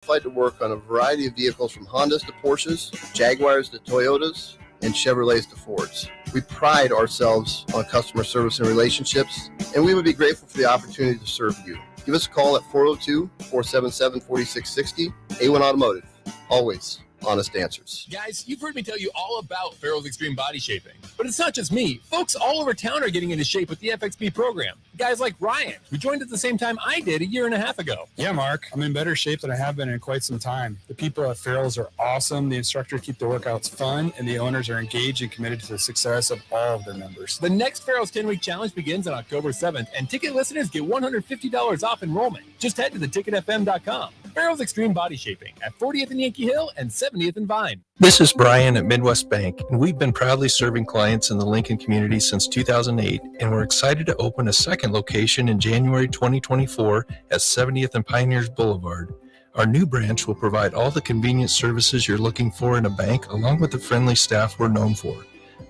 Qualified to work on a variety of vehicles from Hondas to Porsches, Jaguars to Toyotas, and Chevrolets to Fords. We pride ourselves on customer service and relationships, and we would be grateful for the opportunity to serve you. Give us a call at 402-477-4660. A1 Automotive. Always honest answers. Guys, you've heard me tell you all about Farrell's Extreme Body Shaping. But it's not just me. Folks all over town are getting into shape with the FXB program. Guys like Ryan, who joined at the same time I did a year and a half ago. Yeah, Mark, I'm in better shape than I have been in quite some time. The people at Farrell's are awesome. The instructors keep the workouts fun, and the owners are engaged and committed to the success of all of their members. The next Farrell's 10-week challenge begins on October 7th, and ticket listeners get $150 off enrollment. Just head to theticketfm.com. Farrell's Extreme Body Shaping at 40th and Yankee Hill and 70th and Vine. This is Brian at Midwest Bank, and we've been proudly serving clients in the Lincoln community since 2008, and we're excited to open a second location in January 2024 at 70th and Pioneers Boulevard. Our new branch will provide all the convenient services you're looking for in a bank, along with the friendly staff we're known for.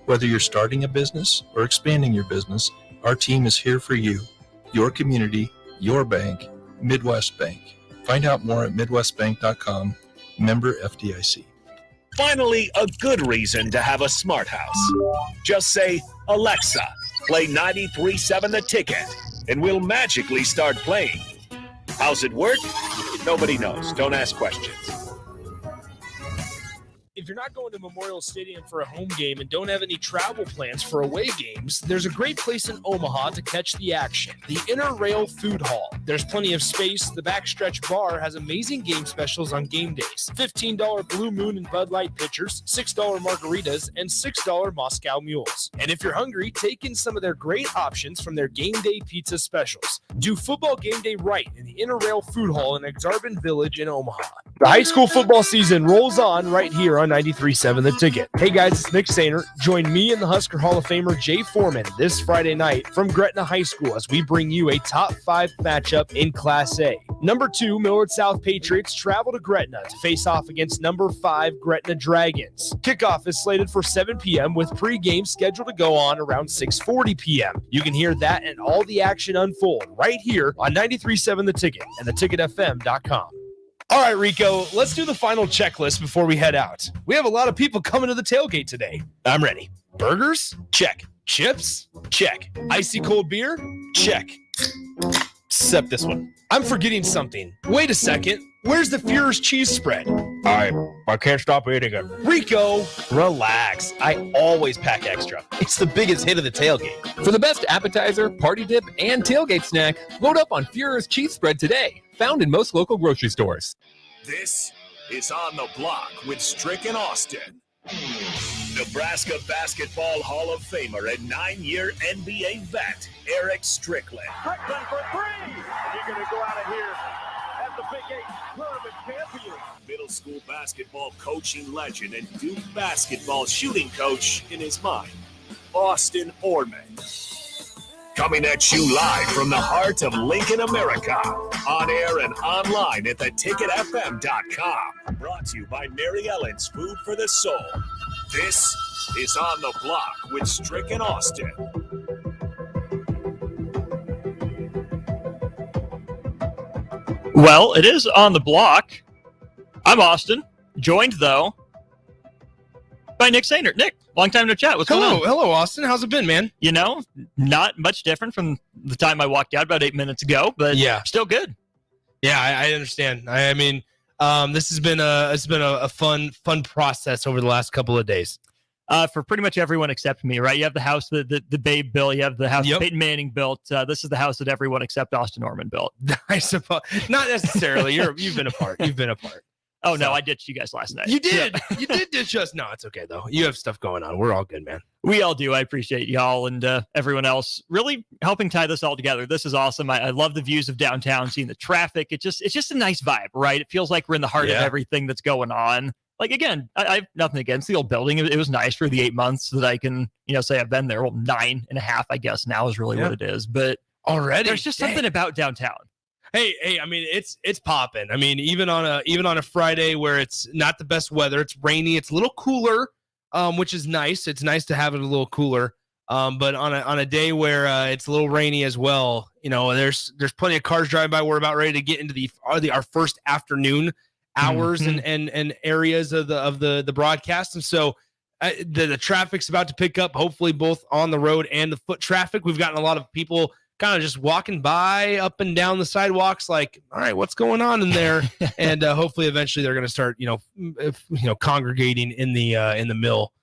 Whether you're starting a business or expanding your business, our team is here for you. Your community, your bank, Midwest Bank. Find out more at midwestbank.com, member FDIC. Finally, a good reason to have a smart house. Just say, Alexa, play 93.7 The Ticket, and we'll magically start playing. How's it work? Nobody knows. Don't ask questions. If you're not going to Memorial Stadium for a home game and don't have any travel plans for away games, there's a great place in Omaha to catch the action, the Inner Rail Food Hall. There's plenty of space. The Backstretch Bar has amazing game specials on game days. $15 Blue Moon and Bud Light pitchers, $6 margaritas, and $6 Moscow mules. And if you're hungry, take in some of their great options from their game day pizza specials. Do football game day right in the Inner Rail Food Hall in Exarban Village in Omaha. The high school football season rolls on right here on 93.7 The Ticket. Hey guys, it's Nick Sainer. Join me and the Husker Hall of Famer Jay Foreman this Friday night from Gretna High School as we bring you a top 5 matchup in Class A. Number 2, Millard South Patriots travel to Gretna to face off against number 5 Gretna Dragons. Kickoff is slated for 7 p.m. with pregame scheduled to go on around 6:40 p.m. You can hear that and all the action unfold right here on 93.7 The Ticket and theticketfm.com. All right, Rico, let's do the final checklist before we head out. We have a lot of people coming to the tailgate today. I'm ready. Burgers? Check. Chips? Check. Icy cold beer? Check. Except this one. I'm forgetting something. Wait a second. Where's the Fuhrer's cheese spread? I can't stop eating it. Rico, relax. I always pack extra. It's the biggest hit of the tailgate. For the best appetizer, party dip, and tailgate snack, load up on Fuhrer's cheese spread today. Found in most local grocery stores. This is On the Block with Strick and Austin. Nebraska Basketball Hall of Famer and 9-year NBA vet, Eric Strickland. Strickland for 3. You're going to go out of here as the Big 8 tournament champion. Middle school basketball coaching legend and Duke basketball shooting coach in his mind, Austin Orman. Coming at you live from the heart of Lincoln, America. On air and online at theticketfm.com. Brought to you by Mary Ellen's Food for the Soul. This is On the Block with Strick and Austin. Well, it is On the Block. I'm Austin, joined, though, by Nick Sainer. Nick, long time no chat. What's going on? Hello, Austin. How's it been, man? You know, not much different from the time I walked out about 8 minutes ago, but still good. Yeah, I understand. I mean, this has been a fun process over the last couple of days. For pretty much everyone except me, right? You have the house that the Babe built. You have the house that Peyton Manning built. This is the house that everyone except Austin Orman built. I suppose not necessarily. You've been a part. You've been a part. Oh, no, I ditched you guys last night. You did. You did ditch us. No, it's okay, though. You have stuff going on. We're all good, man. We all do. I appreciate y'all and everyone else really helping tie this all together. This is awesome. I love the views of downtown, seeing the traffic. It's just a nice vibe, right? It feels like we're in the heart of everything that's going on. Like, again, I have nothing against the old building. It was nice for the 8 months that I can, say I've been there. Well, 9.5, I guess, now is really what it is. But already, there's just something about downtown. Hey, I mean, it's popping. I mean, even on a Friday where it's not the best weather, it's rainy, it's a little cooler, which is nice. It's nice to have it a little cooler. But on a day where it's a little rainy as well, there's plenty of cars driving by. We're about ready to get into our first afternoon hours and areas of the broadcast. And so the traffic's about to pick up, hopefully both on the road and the foot traffic. We've gotten a lot of people kind of just walking by up and down the sidewalks like, all right, what's going on in there? And hopefully eventually they're going to start, congregating in the Mill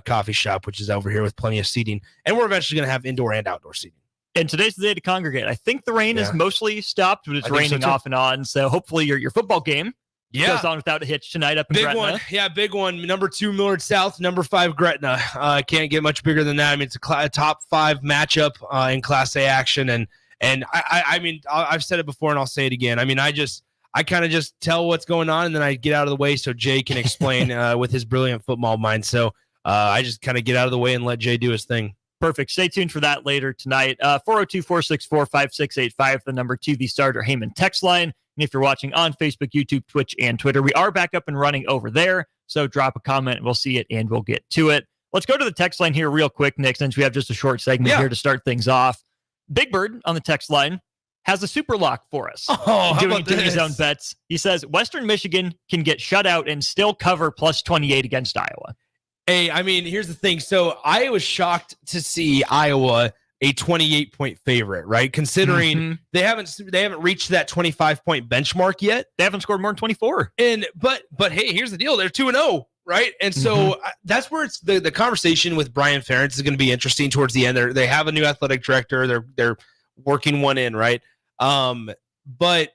coffee shop, which is over here with plenty of seating. And we're eventually going to have indoor and outdoor seating. And today's the day to congregate. I think the rain is mostly stopped, but it's raining off and on. So hopefully your football game goes on without a hitch tonight up in big Gretna. One. Yeah, big one. Number 2, Millard South. Number 5, Gretna. Can't get much bigger than that. I mean, it's a top 5 matchup in Class A action. And I mean, I've said it before and I'll say it again. I mean, I kind of just tell what's going on and then I get out of the way so Jay can explain with his brilliant football mind. So I just kind of get out of the way and let Jay do his thing. Perfect. Stay tuned for that later tonight. 402-464-5685, the number to the Starter Heyman text line. And if you're watching on Facebook, YouTube, Twitch, and Twitter, we are back up and running over there. So drop a comment. We'll see it and we'll get to it. Let's go to the text line here real quick, Nick, since we have just a short segment here to start things off. Big Bird on the text line has a super lock for us. Doing his own bets. He says Western Michigan can get shut out and still cover plus 28 against Iowa. Hey, I mean, here's the thing. So I was shocked to see Iowa a 28-point favorite, right? Considering they haven't reached that 25-point benchmark yet. They haven't scored more than 24. But hey, here's the deal. They're 2-0, right? And so that's where it's the conversation with Brian Ferentz is going to be interesting towards the end. They have a new athletic director. They're working one in, right? But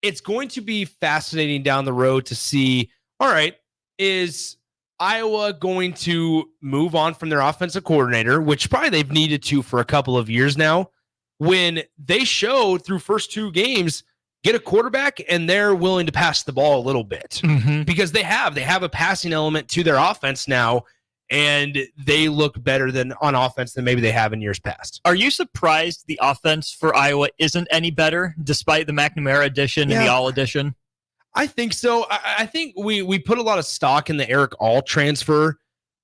it's going to be fascinating down the road to see, all right, is Iowa going to move on from their offensive coordinator, which probably they've needed to for a couple of years now, when they showed through first 2 games, get a quarterback and they're willing to pass the ball a little bit because they have a passing element to their offense now, and they look better than on offense than maybe they have in years past. Are you surprised the offense for Iowa isn't any better despite the McNamara edition and the All edition? I think so. I think we put a lot of stock in the Eric All transfer,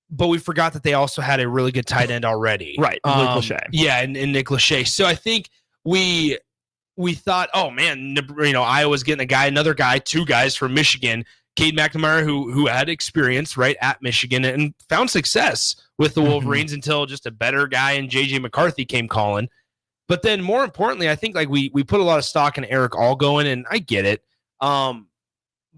but we forgot that they also had a really good tight end already. Right. Luke Lachey. Yeah, and Nick Lachey. So I think we thought, oh man, Iowa's getting another guy, 2 guys from Michigan, Cade McNamara, who had experience right at Michigan and found success with the Wolverines until just a better guy and JJ McCarthy came calling. But then more importantly, I think like we put a lot of stock in Eric All going, and I get it.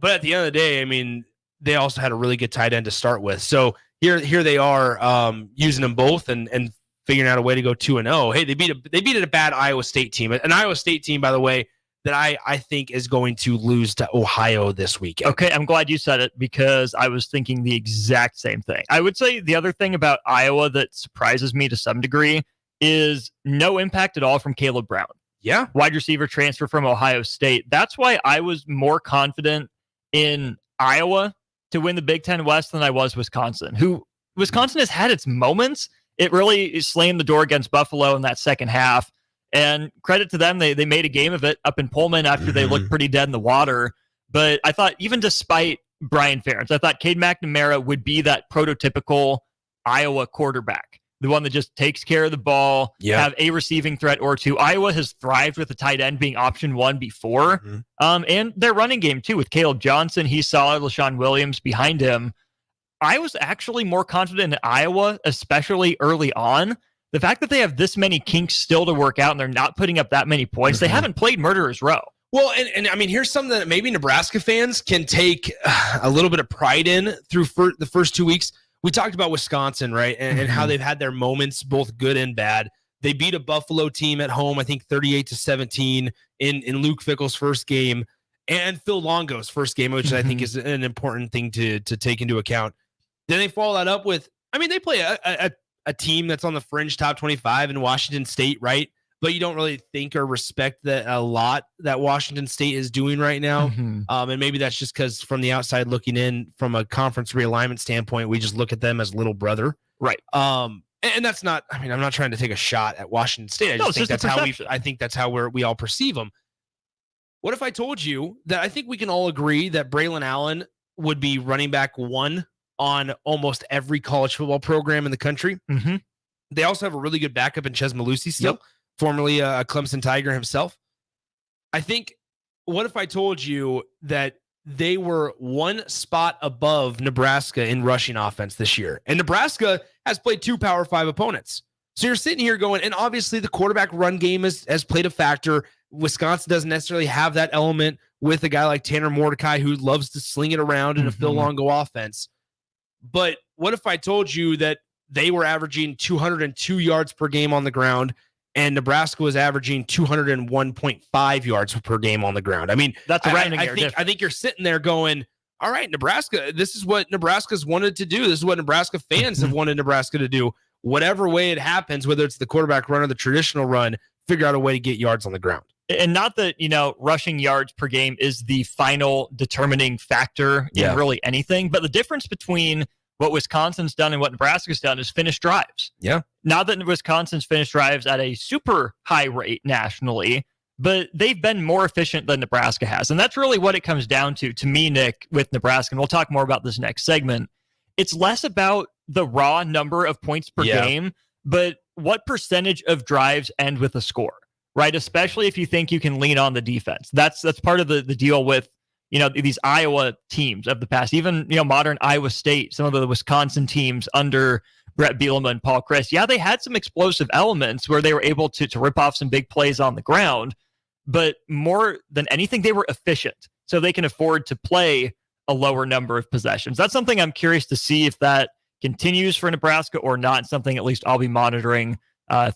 But at the end of the day, I mean, they also had a really good tight end to start with. So here they are using them both and figuring out a way to go 2-0. Hey, they beat a bad Iowa State team, an Iowa State team, by the way, that I think is going to lose to Ohio this weekend. Okay, I'm glad you said it because I was thinking the exact same thing. I would say the other thing about Iowa that surprises me to some degree is no impact at all from Caleb Brown. Yeah. Wide receiver transfer from Ohio State. That's why I was more confident in Iowa to win the Big Ten West than I was Wisconsin, who Wisconsin has had its moments. It really slammed the door against Buffalo in that second half. And credit to them, they made a game of it up in Pullman after they looked pretty dead in the water. But I thought even despite Brian Ferentz, I thought Cade McNamara would be that prototypical Iowa quarterback. The one that just takes care of the ball, have a receiving threat or 2. Iowa has thrived with the tight end being option 1 before. And their running game, too, with Caleb Johnson. He's solid. LaShawn Williams behind him. I was actually more confident in Iowa, especially early on. The fact that they have this many kinks still to work out and they're not putting up that many points, they haven't played Murderer's Row. Well, and I mean, here's something that maybe Nebraska fans can take a little bit of pride in through the first 2 weeks. We talked about Wisconsin, right, and how they've had their moments, both good and bad. They beat a Buffalo team at home, I think 38-17 in Luke Fickell's first game, and Phil Longo's first game, which I think is an important thing to take into account. Then they follow that up with, I mean, they play a team that's on the fringe top 25 in Washington State, right? But you don't really think or respect that a lot that Washington State is doing right now. And maybe that's just because from the outside looking in, from a conference realignment standpoint, we just look at them as little brother. Right. And that's not, I mean, I'm not trying to take a shot at Washington State. I think that's how we all perceive them. What if I told you that I think we can all agree that Braylon Allen would be running back 1 on almost every college football program in the country? They also have a really good backup in Ches Malusi still, formerly a Clemson Tiger himself. I think, what if I told you that they were one spot above Nebraska in rushing offense this year. And Nebraska has played 2 Power 5 opponents. So you're sitting here going, and obviously the quarterback run game has played a factor. Wisconsin doesn't necessarily have that element with a guy like Tanner Mordecai who loves to sling it around in a Phil Longo offense. But what if I told you that they were averaging 202 yards per game on the ground and Nebraska was averaging 201.5 yards per game on the ground? I mean, that's a rounding error. I think you're sitting there going, all right, Nebraska, this is what Nebraska's wanted to do. This is what Nebraska fans have wanted Nebraska to do. Whatever way it happens, whether it's the quarterback run or the traditional run, figure out a way to get yards on the ground. And not that, rushing yards per game is the final determining factor in really anything, but the difference between what Wisconsin's done and what Nebraska's done is finished drives. Yeah. Not that Wisconsin's finished drives at a super high rate nationally, but they've been more efficient than Nebraska has. And that's really what it comes down to me, Nick, with Nebraska. And we'll talk more about this next segment. It's less about the raw number of points per game, but what percentage of drives end with a score, right? Especially if you think you can lean on the defense. That's part of the deal with, these Iowa teams of the past, even, modern Iowa State, some of the Wisconsin teams under Brett Bielema and Paul Chryst. Yeah, they had some explosive elements where they were able to rip off some big plays on the ground, but more than anything, they were efficient. So they can afford to play a lower number of possessions. That's something I'm curious to see if that continues for Nebraska or not. Something at least I'll be monitoring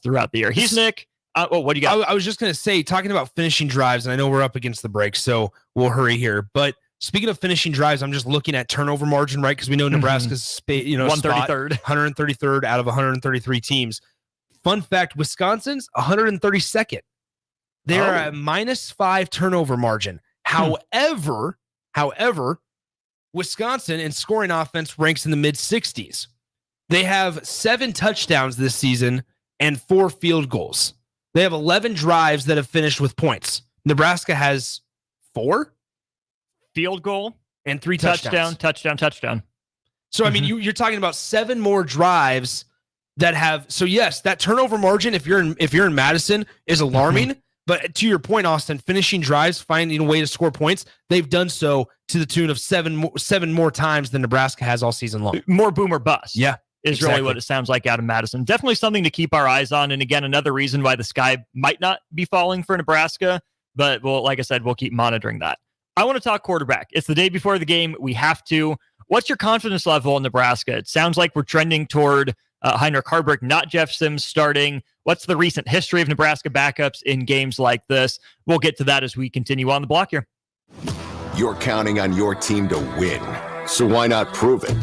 throughout the year. He's Nick. What do you got? I was just going to say, talking about finishing drives, and I know we're up against the break, so we'll hurry here. But speaking of finishing drives, I'm just looking at turnover margin, right? Because we know Nebraska's 133rd out of 133 teams. Fun fact: Wisconsin's 132nd. They're at -5 turnover margin. However, Wisconsin in scoring offense ranks in the mid-60s. They have 7 touchdowns this season and 4 field goals. They have 11 drives that have finished with points. Nebraska has 4 field goal and 3 touchdowns. Touchdown. So, I mean, you're talking about 7 more drives that have. So, yes, that turnover margin, if you're in Madison, is alarming. But to your point, Austin, finishing drives, finding a way to score points, they've done so to the tune of 7 more times than Nebraska has all season long. More boom or bust. Yeah. Is really what it sounds like out of Madison. Definitely something to keep our eyes on. And again, another reason why the sky might not be falling for Nebraska. But like I said, we'll keep monitoring that. I want to talk quarterback. It's the day before the game. We have to. What's your confidence level in Nebraska? It sounds like we're trending toward Heinrich Haarberg, not Jeff Sims starting. What's the recent history of Nebraska backups in games like this? We'll get to that as we continue on the block here. You're counting on your team to win. So why not prove it?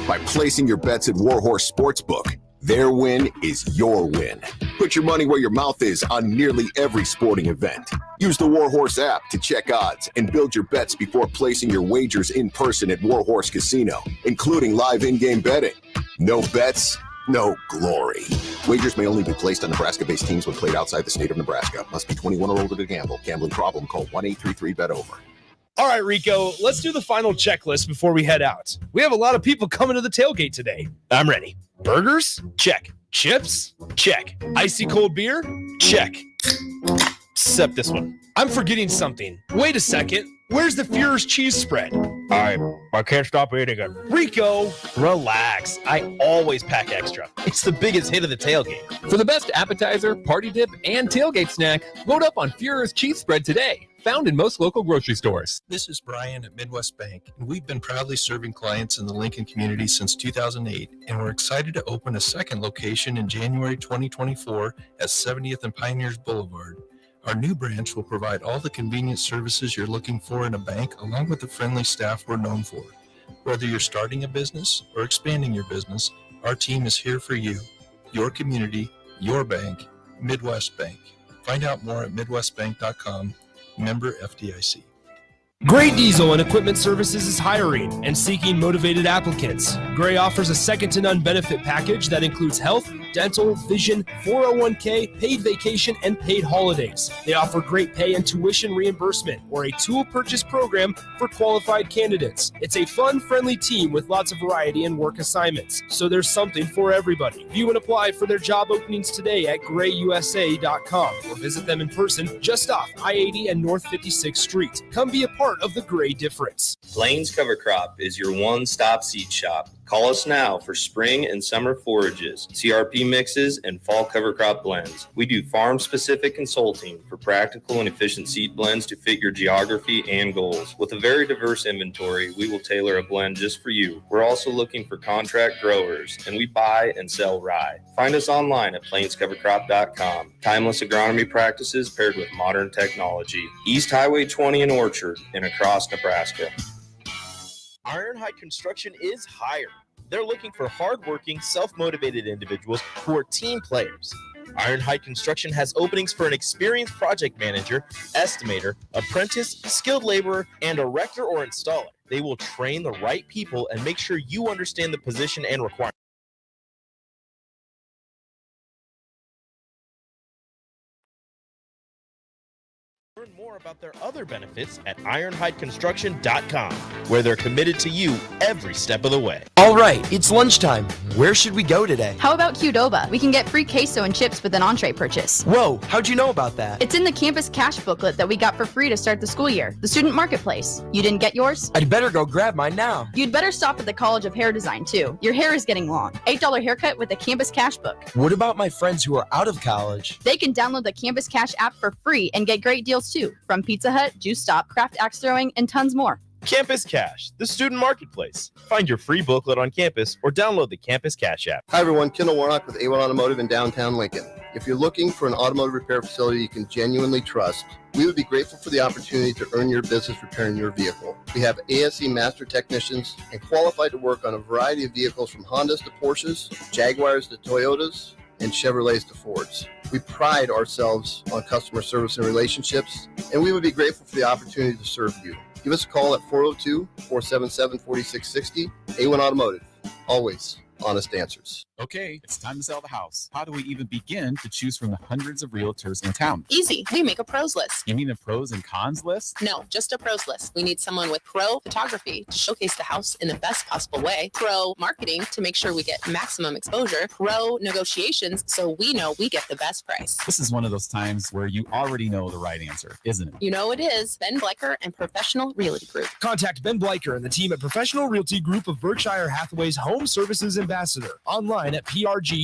By placing your bets at Warhorse Sportsbook. Their win is your win. Put your money where your mouth is on nearly every sporting event. Use the Warhorse app to check odds and build your bets before placing your wagers in person at Warhorse Casino, including live in-game betting. No bets, no glory. Wagers may only be placed on Nebraska-based teams when played outside the state of Nebraska. Must be 21 or older to gamble. Gambling problem? Call 1-833-BET-OVER. All right, Rico, let's do the final checklist before we head out. We have a lot of people coming to the tailgate today. I'm ready. Burgers? Check. Chips? Check. Icy cold beer? Check. Except this one. I'm forgetting something. Wait a second. Where's the Führer's cheese spread? I can't stop eating it. Rico, relax. I always pack extra. It's the biggest hit of the tailgate. For the best appetizer, party dip, and tailgate snack, load up on Führer's cheese spread today. Found in most local grocery stores. This is Brian at Midwest Bank, and we've been proudly serving clients in the Lincoln community since 2008, and we're excited to open a second location in January 2024 at 70th and Pioneers Boulevard. Our new branch will provide all the convenient services you're looking for in a bank, along with the friendly staff we're known for. Whether you're starting a business or expanding your business, our team is here for you, your community, your bank, Midwest Bank. Find out more at midwestbank.com. Member FDIC. Gray Diesel and Equipment Services is hiring and seeking motivated applicants. Gray offers a second-to-none benefit package that includes health, dental, vision, 401k, paid vacation, and paid holidays. They offer great pay and tuition reimbursement or a tool purchase program for qualified candidates. It's a fun, friendly team with lots of variety and work assignments, so there's something for everybody. View and apply for their job openings today at grayusa.com or visit them in person just off I-80 and North 56th Street. Come be a part of the Gray difference. Plains Cover Crop is your one-stop seed shop. Call us now for spring and summer forages, CRP mixes, and fall cover crop blends. We do farm-specific consulting for practical and efficient seed blends to fit your geography and goals. With a very diverse inventory, we will tailor a blend just for you. We're also looking for contract growers, and we buy and sell rye. Find us online at plainscovercrop.com. Timeless agronomy practices paired with modern technology. East Highway 20 in Orchard and across Nebraska. Ironhide Construction is hiring. They're looking for hardworking, self-motivated individuals who are team players. Ironhide Construction has openings for an experienced project manager, estimator, apprentice, skilled laborer, and erector or installer. They will train the right people and make sure you understand the position and requirements. Learn more about their other benefits at ironhideconstruction.com, where they're committed to you every step of the way. All right, it's lunchtime. Where should we go today? How about Qdoba? We can get free queso and chips with an entree purchase. Whoa, how'd you know about that? It's in the campus cash booklet that we got for free to start the school year, the student marketplace. You didn't get yours? I'd better go grab mine now. You'd better stop at the College of Hair Design too. Your hair is getting long. $8 haircut with a campus cash book. What about my friends who are out of college? They can download the Campus Cash app for free and get great deals too, from Pizza Hut, Juice Stop, Craft Axe Throwing, and tons more. Campus Cash, the student marketplace. Find your free booklet on campus or download the Campus Cash app. Hi everyone, Kendall Warnock with A1 Automotive in downtown Lincoln. If you're looking for an automotive repair facility you can genuinely trust, we would be grateful for the opportunity to earn your business repairing your vehicle. We have ASE master technicians and qualified to work on a variety of vehicles from Hondas to Porsches, Jaguars to Toyotas, and Chevrolets to Fords. We pride ourselves on customer service and relationships, and we would be grateful for the opportunity to serve you. Give us a call at 402-477-4660. A1 Automotive, always honest answers. Okay, it's time to sell the house. How do we even begin to choose from the hundreds of realtors in town? Easy. We make a pros list. You mean a pros and cons list? No, just a pros list. We need someone with pro photography to showcase the house in the best possible way, pro marketing to make sure we get maximum exposure, pro negotiations so we know we get the best price. This is one of those times where you already know the right answer, isn't it? You know it is. Ben Bleicher and Professional Realty Group. Contact Ben Bleicher and the team at Professional Realty Group of Berkshire Hathaway's Home Services Ambassador. Online at prg-ne.com.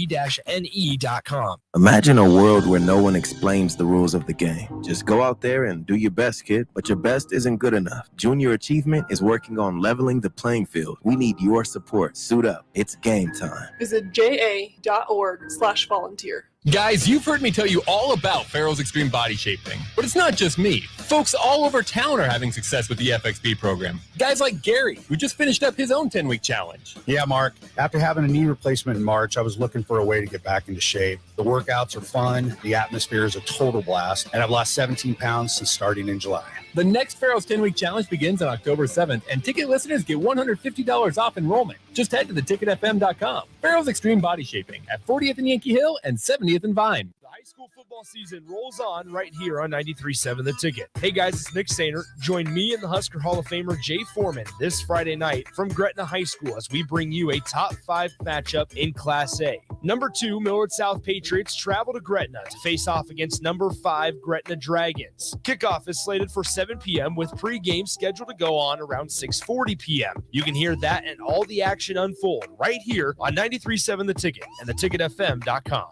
Imagine a world where no one explains the rules of the game. Just go out there and do your best, kid. But your best isn't good enough. Junior Achievement is working on leveling the playing field. We need your support. Suit up. It's game time. Visit ja.org/volunteer. Guys, you've heard me tell you all about Farrell's Extreme Body Shaping, but it's not just me. Folks all over town are having success with the FXB program. Guys like Gary, who just finished up his own 10-week challenge. Yeah, Mark. After having a knee replacement in March, I was looking for a way to get back into shape. The workouts are fun, the atmosphere is a total blast, and I've lost 17 pounds since starting in July. The next Farrell's 10-week challenge begins on October 7th, and ticket listeners get $150 off enrollment. Just head to theticketfm.com. Farrell's Extreme Body Shaping at 40th and Yankee Hill and 70th and Vine. The high school football season rolls on right here on 93.7 The Ticket. Hey guys, it's Nick Sainer. Join me and the Husker Hall of Famer Jay Foreman this Friday night from Gretna High School as we bring you a top 5 matchup in Class A. Number 2, Millard South Patriots travel to Gretna to face off against number 5, Gretna Dragons. Kickoff is slated for 7 p.m. with pregame scheduled to go on around 6:40 p.m. You can hear that and all the action unfold right here on 93.7 The Ticket and theticketfm.com.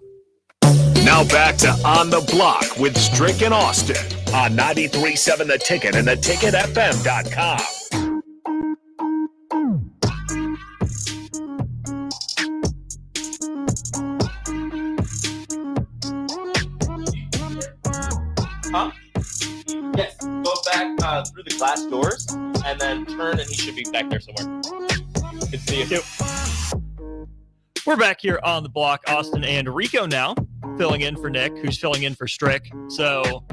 Now back to On the Block with Strick and Austin on 93.7 The Ticket and theticketfm.com. Huh? Yes, go back through the glass doors and then turn and he should be back there somewhere. Good to see you. We're back here on the block, Austin and Rico now, filling in for Nick, who's filling in for Strick. So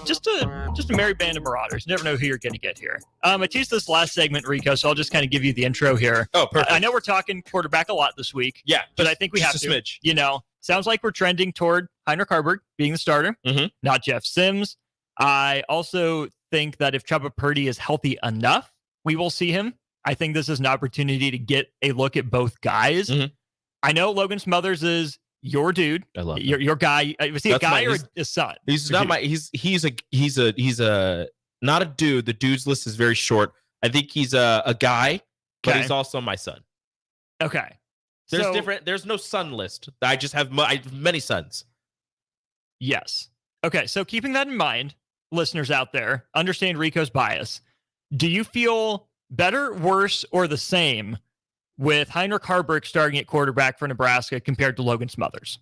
just a merry band of marauders. You never know who you're going to get here. I teased this last segment, Rico, so I'll just kind of give you the intro here. Oh, perfect. I know we're talking quarterback a lot this week. Yeah. But I think we have to. Smidge. You know, Sounds like we're trending toward Heinrich Haarberg being the starter, not Jeff Sims. I also think that if Chubba Purdy is healthy enough, we will see him. I think this is an opportunity to get a look at both guys. I know Logan Smothers is your dude. I love your guy. Was he a guy or a son? He's not my. He's a not a dude. The dude's list is very short. I think he's a guy, but he's also my son. Okay. There's no son list. I just have I have many sons. Yes. Okay. So keeping that in mind, listeners out there, understand Rico's bias. Do you feel better, worse, or the same with Heinrich Haarberg starting at quarterback for Nebraska compared to Logan Smothers?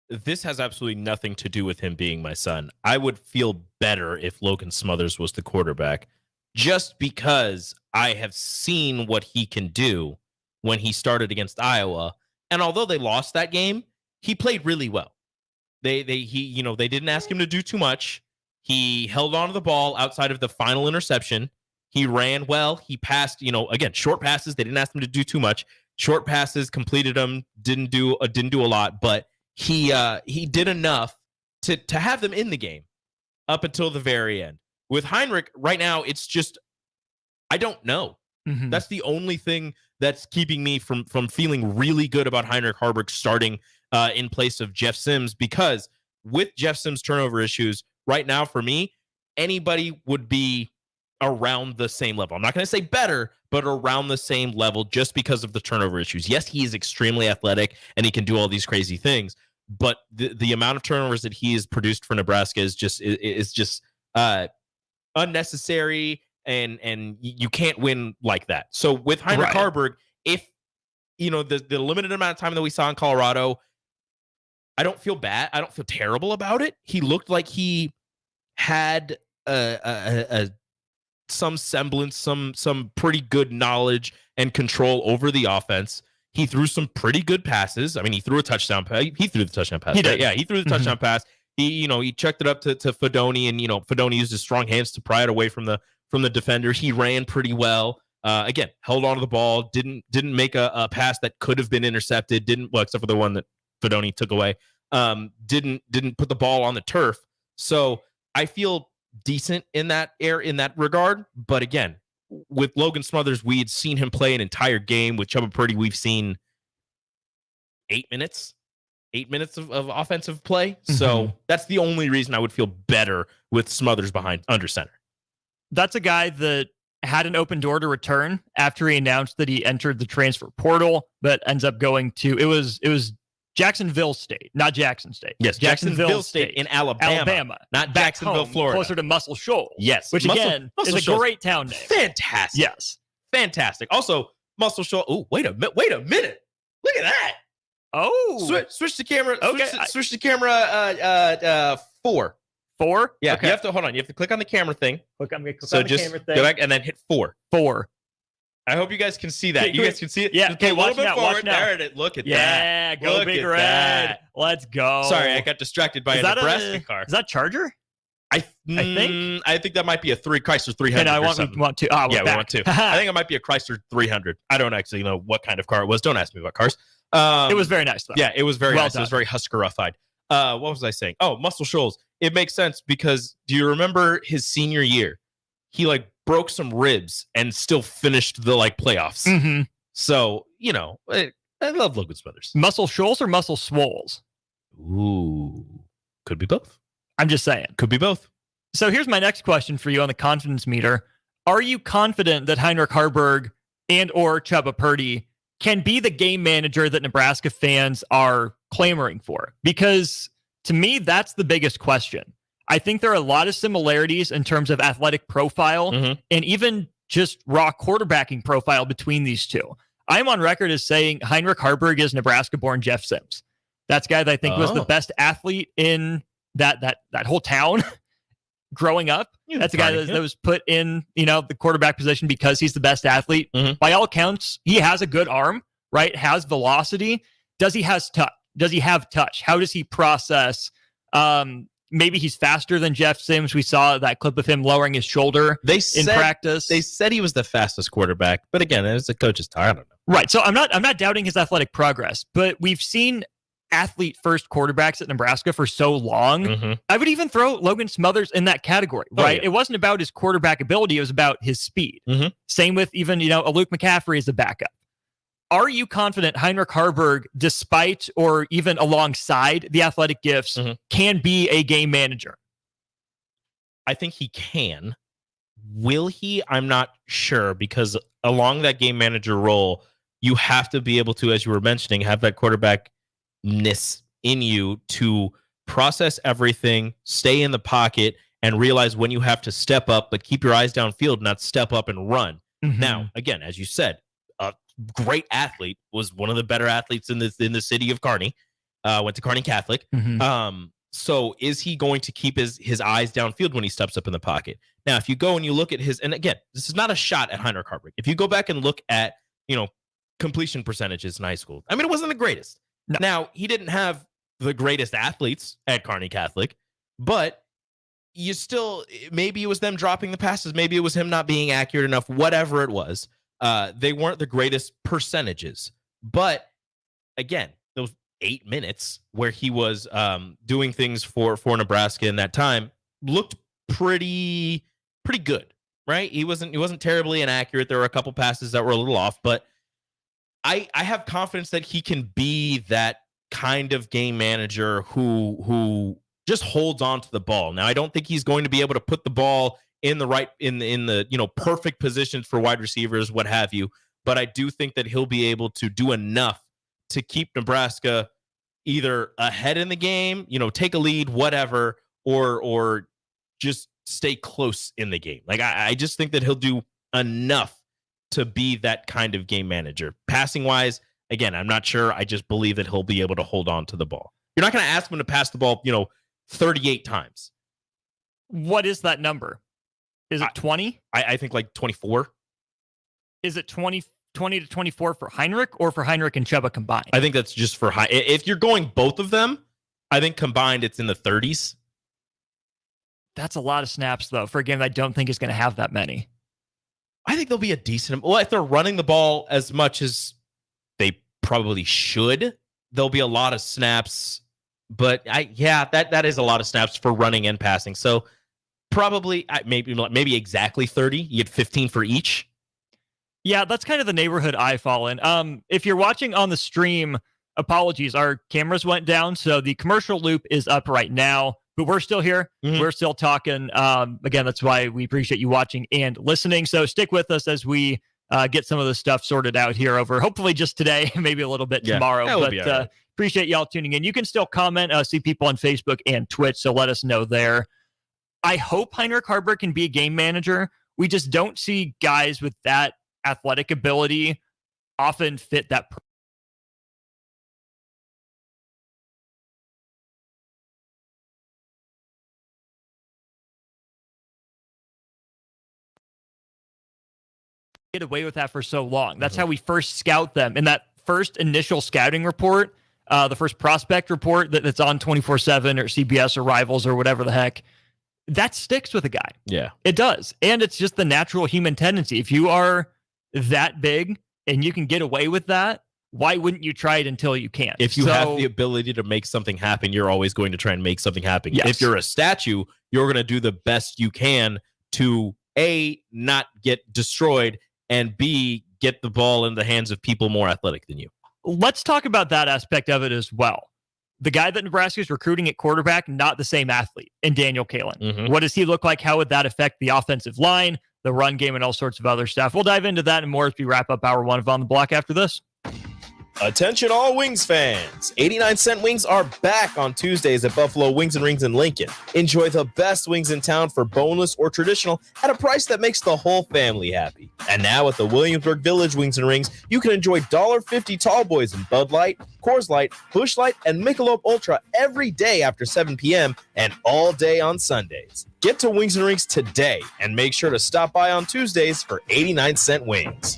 This has absolutely nothing to do with him being my son. I would feel better if Logan Smothers was the quarterback, just because I have seen what he can do when he started against Iowa. And although they lost that game, he played really well. They didn't ask him to do too much. He held on to the ball outside of the final interception. He ran well. He passed, again, short passes. They didn't ask him to do too much. Short passes, completed them, didn't do a lot, but he did enough to have them in the game up until the very end. With Heinrich, right now, it's just, I don't know. That's the only thing that's keeping me from feeling really good about Heinrich Haarberg starting in place of Jeff Sims, because with Jeff Sims' turnover issues, right now, for me, anybody would be around the same level. I'm not going to say better, but around the same level just because of the turnover issues. Yes, he is extremely athletic and he can do all these crazy things, but the amount of turnovers that he has produced for Nebraska is just unnecessary, and you can't win like that. So with Heinrich Haarberg, if the limited amount of time that we saw in Colorado, I don't feel bad. I don't feel terrible about it. He looked like he had some semblance, some pretty good knowledge and control over the offense. He threw some pretty good passes. I mean, he threw a touchdown pass. He threw the touchdown pass. He did. Yeah, he threw the touchdown pass. He checked it up to Fedoni, and Fedoni used his strong hands to pry it away from the defender. He ran pretty well. Again, held on to the ball. Didn't make a pass that could have been intercepted. Except for the one that Fedoni took away. Didn't put the ball on the turf. So I feel decent in that regard. But again, with Logan Smothers, we had seen him play an entire game. With Chubba Purdy, we've seen 8 minutes of offensive play. So that's the only reason I would feel better with Smothers under center. That's a guy that had an open door to return after he announced that he entered the transfer portal, but ends up going to, it was Jacksonville State, not Jackson State. Yes, Jacksonville State in Alabama, not Jacksonville, home, Florida. Closer to Muscle Shoals. Yes, which again is a great town name. Fantastic. Yes, fantastic. Also, Muscle Shoals. Oh, wait a minute. Look at that. Oh, switch the camera. Okay, switch the camera. 4. Yeah, okay. You have to hold on. You have to click on the camera thing. I'm gonna click on the camera thing. Go back and then hit 4. 4. I hope you guys can see that. You guys can see it. Yeah. Okay, a little bit forward. There it is. Look at that. Yeah, go Look Big at Red. that. Let's go. Sorry, I got distracted by a Nebraska car. Is that Charger? I think that might be a Chrysler 300. And I want to. We want to. I think it might be a Chrysler 300. I don't actually know what kind of car it was. Don't ask me about cars. It was very nice, though. Yeah, it was very nice. Done. It was very Husker-ified. What was I saying? Oh, Muscle Shoals. It makes sense because do you remember his senior year? He broke some ribs and still finished the playoffs. So, I love Logan Smothers. Muscle Shoals or Muscle Swoles? Ooh, could be both. I'm just saying. Could be both. So here's my next question for you on the confidence meter. Are you confident that Heinrich Haarberg and or Chubba Purdy can be the game manager that Nebraska fans are clamoring for? Because to me, that's the biggest question. I think there are a lot of similarities in terms of athletic profile and even just raw quarterbacking profile between these two. I'm on record as saying Heinrich Haarberg is Nebraska-born Jeff Sims. That's a guy that I think was the best athlete in that whole town growing up. That's a guy that was put in, the quarterback position because he's the best athlete. By all accounts, he has a good arm, right? Has velocity. Does he have touch? How does he process maybe he's faster than Jeff Sims. We saw that clip of him lowering his shoulder in practice. They said he was the fastest quarterback, but again, as a coach's tie, I don't know. Right. So I'm not doubting his athletic progress, but we've seen athlete first quarterbacks at Nebraska for so long. Mm-hmm. I would even throw Logan Smothers in that category, right? Yeah. It wasn't about his quarterback ability. It was about his speed. Mm-hmm. Same with even, a Luke McCaffrey as a backup. Are you confident Heinrich Harburg, despite or even alongside the athletic gifts, can be a game manager? I think he can. Will he? I'm not sure, because along that game manager role, you have to be able to, as you were mentioning, have that quarterbackness in you to process everything, stay in the pocket, and realize when you have to step up, but keep your eyes downfield, not step up and run. Mm-hmm. Now, again, as you said, a great athlete, was one of the better athletes in the city of Kearney. Went to Kearney Catholic. Mm-hmm. So is he going to keep his eyes downfield when he steps up in the pocket? Now, if you go and you look at and again, this is not a shot at Heinrich Harburg. If you go back and look at, completion percentages in high school, I mean, it wasn't the greatest. No. Now, he didn't have the greatest athletes at Kearney Catholic, but you still, maybe it was them dropping the passes. Maybe it was him not being accurate enough, whatever it was. They weren't the greatest percentages, but again, those 8 minutes where he was doing things for Nebraska in that time looked pretty good, right? He wasn't terribly inaccurate. There were a couple passes that were a little off, but I have confidence that he can be that kind of game manager who just holds on to the ball. Now, I don't think he's going to be able to put the ball in the perfect positions for wide receivers, what have you, but I do think that he'll be able to do enough to keep Nebraska either ahead in the game, take a lead, whatever, or just stay close in the game. Like, I just think that he'll do enough to be that kind of game manager. Passing wise, again, I'm not sure. I just believe that he'll be able to hold on to the ball. You're not going to ask him to pass the ball, 38 times. What is that number? Is it 20? I think like 24. Is it 20 to 24 for Heinrich or for Heinrich and Chuba combined? I think that's just for if you're going both of them, I think combined it's in the 30s. That's a lot of snaps, though, for a game I don't think is going to have that many. I think they'll be a decent. Well, if they're running the ball as much as they probably should, there'll be a lot of snaps. But that is a lot of snaps for running and passing. So probably maybe exactly 30. You get 15 for each. Yeah, that's kind of the neighborhood I fall in. If you're watching on the stream, apologies, our cameras went down, so the commercial loop is up right now. But we're still here. Mm-hmm. We're still talking. Again, that's why we appreciate you watching and listening. So stick with us as we get some of this stuff sorted out here over hopefully just today, maybe a little bit tomorrow. But right. Appreciate y'all tuning in. You can still comment, see people on Facebook and Twitch, so let us know there. I hope Heinrich Harburg can be a game manager. We just don't see guys with that athletic ability often fit that get away with that for so long. That's how we first scout them. In that first initial scouting report, the first prospect report that's on 24/7 or CBS or Rivals or whatever the heck, that sticks with a guy. Yeah, it does. And it's just the natural human tendency. If you are that big and you can get away with that, why wouldn't you try it until you can't? If you have the ability to make something happen, you're always going to try and make something happen. Yes. If you're a statue, you're going to do the best you can to A, not get destroyed, and B, get the ball in the hands of people more athletic than you. Let's talk about that aspect of it as well. The guy that Nebraska is recruiting at quarterback, not the same athlete, and Daniel Kalen. Mm-hmm. What does he look like? How would that affect the offensive line, the run game, and all sorts of other stuff? We'll dive into that and more as we wrap up hour one of On the Block after this. Attention all Wings fans. 89-cent wings are back on Tuesdays at Buffalo Wings and Rings in Lincoln. Enjoy the best wings in town for boneless or traditional at a price that makes the whole family happy. And now at the Williamsburg Village Wings and Rings, you can enjoy $1.50 tall boys in Bud Light, Coors Light, Busch Light, and Michelob Ultra every day after 7 p.m. and all day on Sundays. Get to Wings and Rings today and make sure to stop by on Tuesdays for 89-cent wings.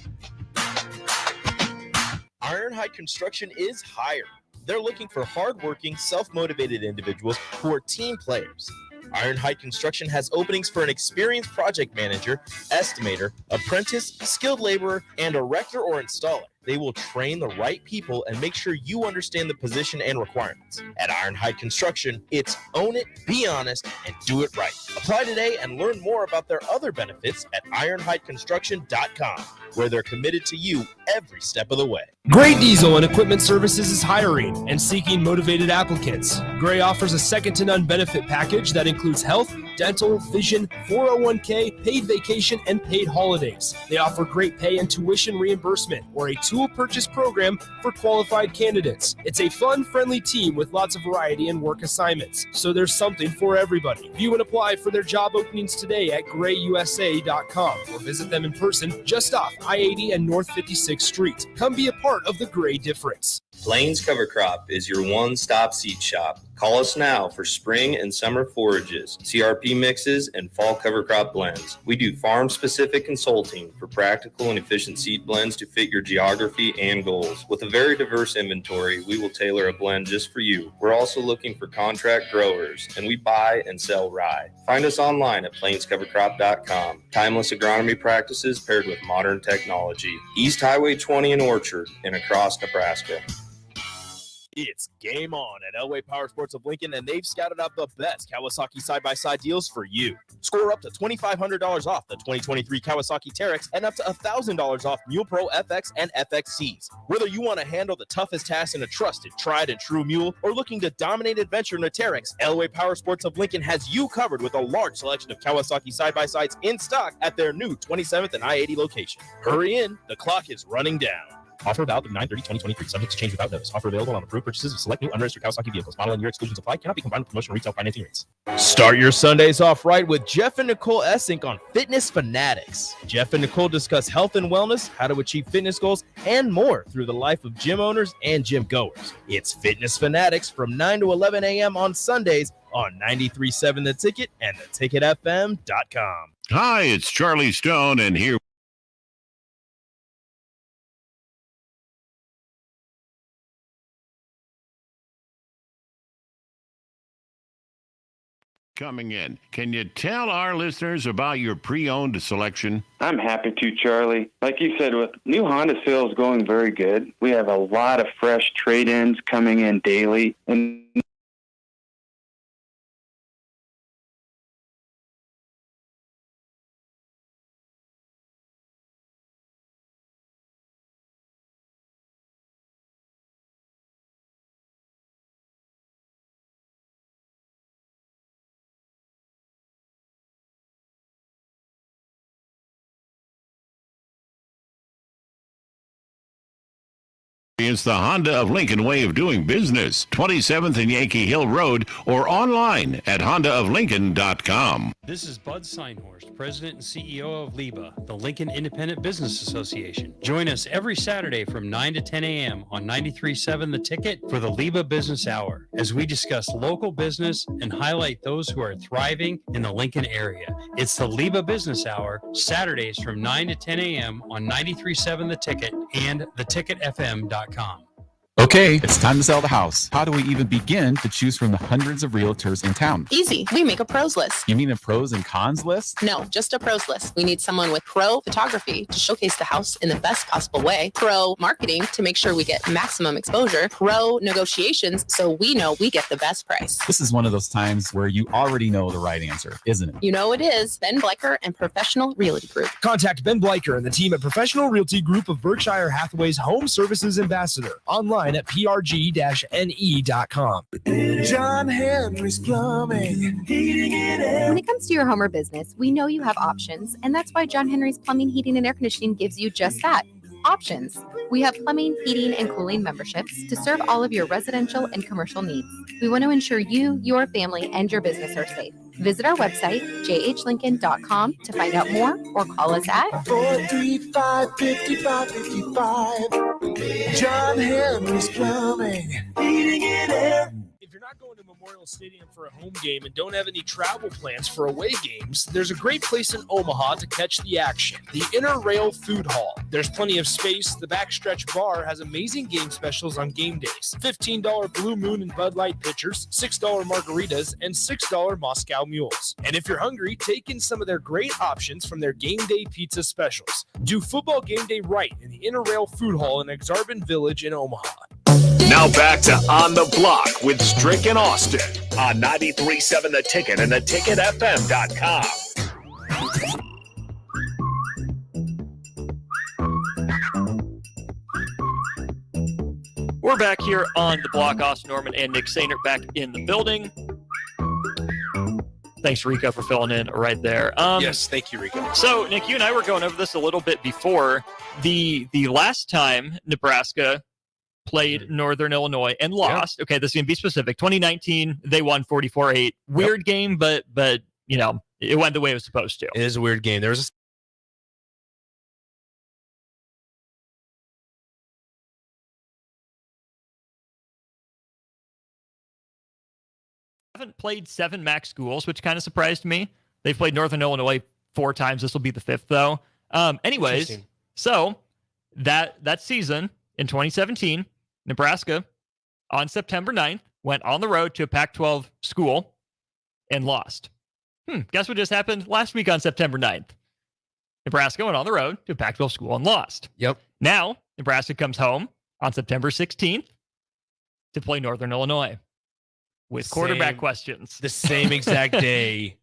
Iron Height Construction is hiring. They're looking for hardworking, self-motivated individuals who are team players. Iron Height Construction has openings for an experienced project manager, estimator, apprentice, skilled laborer, and erector or installer. They will train the right people and make sure you understand the position and requirements. At Iron Height Construction, it's own it, be honest, and do it right. Apply today and learn more about their other benefits at ironheightconstruction.com, where they're committed to you every step of the way. Gray Diesel and Equipment Services is hiring and seeking motivated applicants. Gray offers a second-to-none benefit package that includes health, dental, vision, 401k, paid vacation, and paid holidays. They offer great pay and tuition reimbursement or a tool purchase program for qualified candidates. It's a fun, friendly team with lots of variety and work assignments, so there's something for everybody. View and apply for their job openings today at grayusa.com or visit them in person just off I-80 and North 56th Street. Come be a part of the Gray difference. Plains Cover Crop is your one-stop seed shop. Call us now for spring and summer forages, CRP mixes, and fall cover crop blends. We do farm-specific consulting for practical and efficient seed blends to fit your geography and goals. With a very diverse inventory, we will tailor a blend just for you. We're also looking for contract growers, and we buy and sell rye. Find us online at plainscovercrop.com. Timeless agronomy practices paired with modern technology. East Highway 20 in Orchard and across Nebraska. It's game on at Elway Power Sports of Lincoln, and they've scouted out the best Kawasaki side-by-side deals for you. Score up to $2,500 off the 2023 Kawasaki Terex and up to $1,000 off Mule Pro FX and FXCs. Whether you want to handle the toughest task in a trusted, tried and true mule or looking to dominate adventure in a Terex, Elway Power Sports of Lincoln has you covered with a large selection of Kawasaki side-by-sides in stock at their new 27th and I-80 location. Hurry in, the clock is running down. Offer valid through 9/30/2023. Subject to change without notice. Offer available on approved purchases of select new unregistered Kawasaki vehicles. Model and year exclusions apply. Cannot be combined with promotional retail financing rates. Start your Sundays off right with Jeff and Nicole Essink on Fitness Fanatics. Jeff and Nicole discuss health and wellness, how to achieve fitness goals, and more through the life of gym owners and gym goers. It's Fitness Fanatics from 9 to 11 a.m. on Sundays on 93.7 The Ticket and theticketfm.com. Hi, it's Charlie Stone, and here coming in. Can you tell our listeners about your pre-owned selection? I'm happy to, Charlie. Like you said, with new Honda sales going very good, we have a lot of fresh trade-ins coming in daily. And It's the Honda of Lincoln way of doing business. 27th and Yankee Hill Road or online at hondaoflincoln.com. This is Bud Seinhorst, President and CEO of LIBA, the Lincoln Independent Business Association. Join us every Saturday from 9 to 10 a.m. on 93.7 The Ticket for the LIBA Business Hour, as we discuss local business and highlight those who are thriving in the Lincoln area. It's the LIBA Business Hour, Saturdays from 9 to 10 a.m. on 93.7 The Ticket and theticketfm.com. Okay, it's time to sell the house. How do we even begin to choose from the hundreds of realtors in town? Easy. We make a pros list. You mean a pros and cons list? No, just a pros list. We need someone with pro photography to showcase the house in the best possible way, pro marketing to make sure we get maximum exposure, pro negotiations so we know we get the best price. This is one of those times where you already know the right answer, isn't it? You know it is. Ben Bleicher and Professional Realty Group. Contact Ben Bleicher and the team at Professional Realty Group of Berkshire Hathaway's Home Services Ambassador online at prg-ne.com. John Henry's Plumbing, heating and air. When it comes to your home or business, we know you have options, and that's why John Henry's Plumbing, Heating, and Air Conditioning gives you just that. Options. We have plumbing, heating, and cooling memberships to serve all of your residential and commercial needs. We want to ensure you, your family, and your business are safe. Visit our website, jhlincoln.com, to find out more or call us at 435-5555. John Henry's Plumbing, heating and air. If you're not going to Memorial Stadium for a home game and don't have any travel plans for away games, there's a great place in Omaha to catch the action, the Inner Rail Food Hall. There's plenty of space. The Backstretch Bar has amazing game specials on game days. $15 Blue Moon and Bud Light pitchers, $6 margaritas, and $6 Moscow Mules. And if you're hungry, take in some of their great options from their game day pizza specials. Do football game day right in the Inner Rail Food Hall in Exarban Village in Omaha. Now back to On the Block with Strick and Austin on 93.7 The Ticket and theticketfm.com. We're back here on the block. Austin Norman and Nick Sainert back in the building. Thanks, Rico, for filling in right there. Yes, thank you, Rico. So, Nick, you and I were going over this a little bit before. The last time Nebraska played Northern Illinois and lost. Okay, this is going to be specific. 2019, they won 44-8. Weird game, but you know, it went the way it was supposed to. It is a weird game. There was haven't played 7 MAC schools, which kind of surprised me. They've played Northern Illinois 4 times. This will be the 5th, though. Anyways, so that season in 2017, Nebraska, on September 9th, went on the road to a Pac-12 school and lost. Guess what just happened last week on September 9th? Nebraska went on the road to a Pac-12 school and lost. Yep. Now, Nebraska comes home on September 16th to play Northern Illinois with quarterback questions. The same exact day,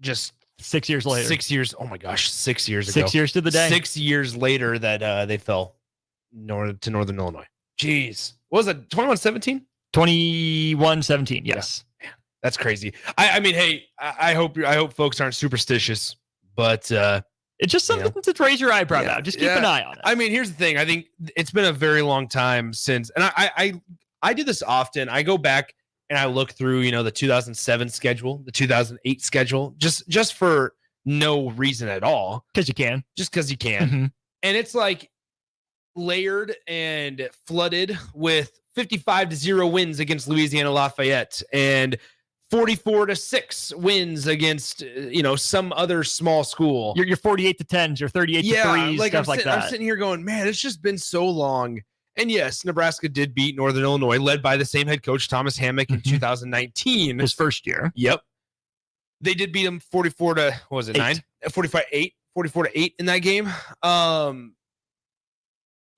just 6 years later. 6 years. Oh my gosh, 6 years ago. 6 years to the day. 6 years later that they fell to Northern Illinois. Jeez. What was it, 21-17? 21-17, yes. Yeah. That's crazy. I mean, hey, I hope folks aren't superstitious, but it's just something to raise your eyebrow about. Just keep an eye on it. I mean, here's the thing. I think it's been a very long time since, and I do this often. I go back and I look through, you know, the 2007 schedule, the 2008 schedule, just for no reason at all. Because you can. Just because you can. Mm-hmm. And it's like layered and flooded with 55-0 wins against Louisiana Lafayette and 44-6 wins against, you know, some other small school. Your 48-10s, your 38-3s, like stuff like that. I'm sitting here going, man, it's just been so long. And yes, Nebraska did beat Northern Illinois, led by the same head coach, Thomas Hammock, in 2019. His first year. Yep. They did beat him 44-8 in that game. 44-8.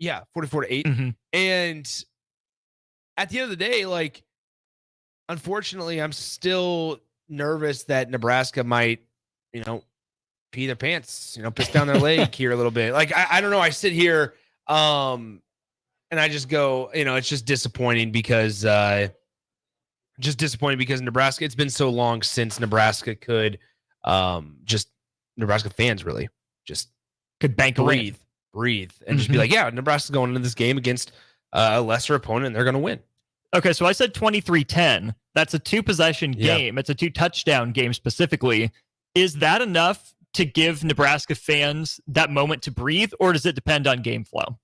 Mm-hmm. And at the end of the day, like, unfortunately, I'm still nervous that Nebraska might, you know, pee their pants, you know, piss down their leg here a little bit. Like, I don't know. I sit here, and I just go, you know, it's just disappointing because Nebraska, it's been so long since Nebraska could Nebraska fans really just could breathe and just be like, yeah, Nebraska's going into this game against a lesser opponent and they're going to win. Okay, so I said 23-10. That's a 2-possession game. It's a 2-touchdown game specifically. Is that enough to give Nebraska fans that moment to breathe, or does it depend on game flow?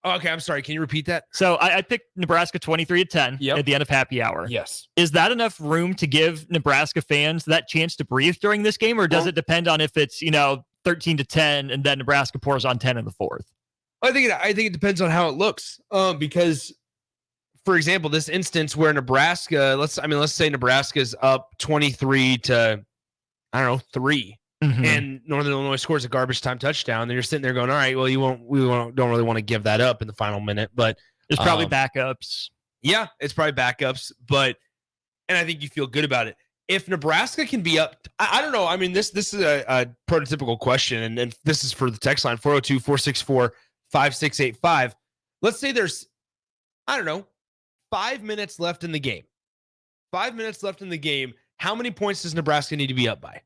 Okay, I'm sorry. Can you repeat that? So I picked Nebraska 23-10 at the end of happy hour. Yes. Is that enough room to give Nebraska fans that chance to breathe during this game, or does it depend on if it's, you know, 13-10 and then Nebraska pours on 10 in the fourth? I think it depends on how it looks. Because, for example, this instance where Nebraska, let's say Nebraska's up 23-3, and Northern Illinois scores a garbage time touchdown. Then you're sitting there going, all right, well, don't really want to give that up in the final minute, but there's probably backups. Yeah, it's probably backups, and I think you feel good about it. If Nebraska can be up, I don't know. I mean, this is a prototypical question, and this is for the text line 402-464-5685. Let's say there's, 5 minutes left in the game. 5 minutes left in the game. How many points does Nebraska need to be up by?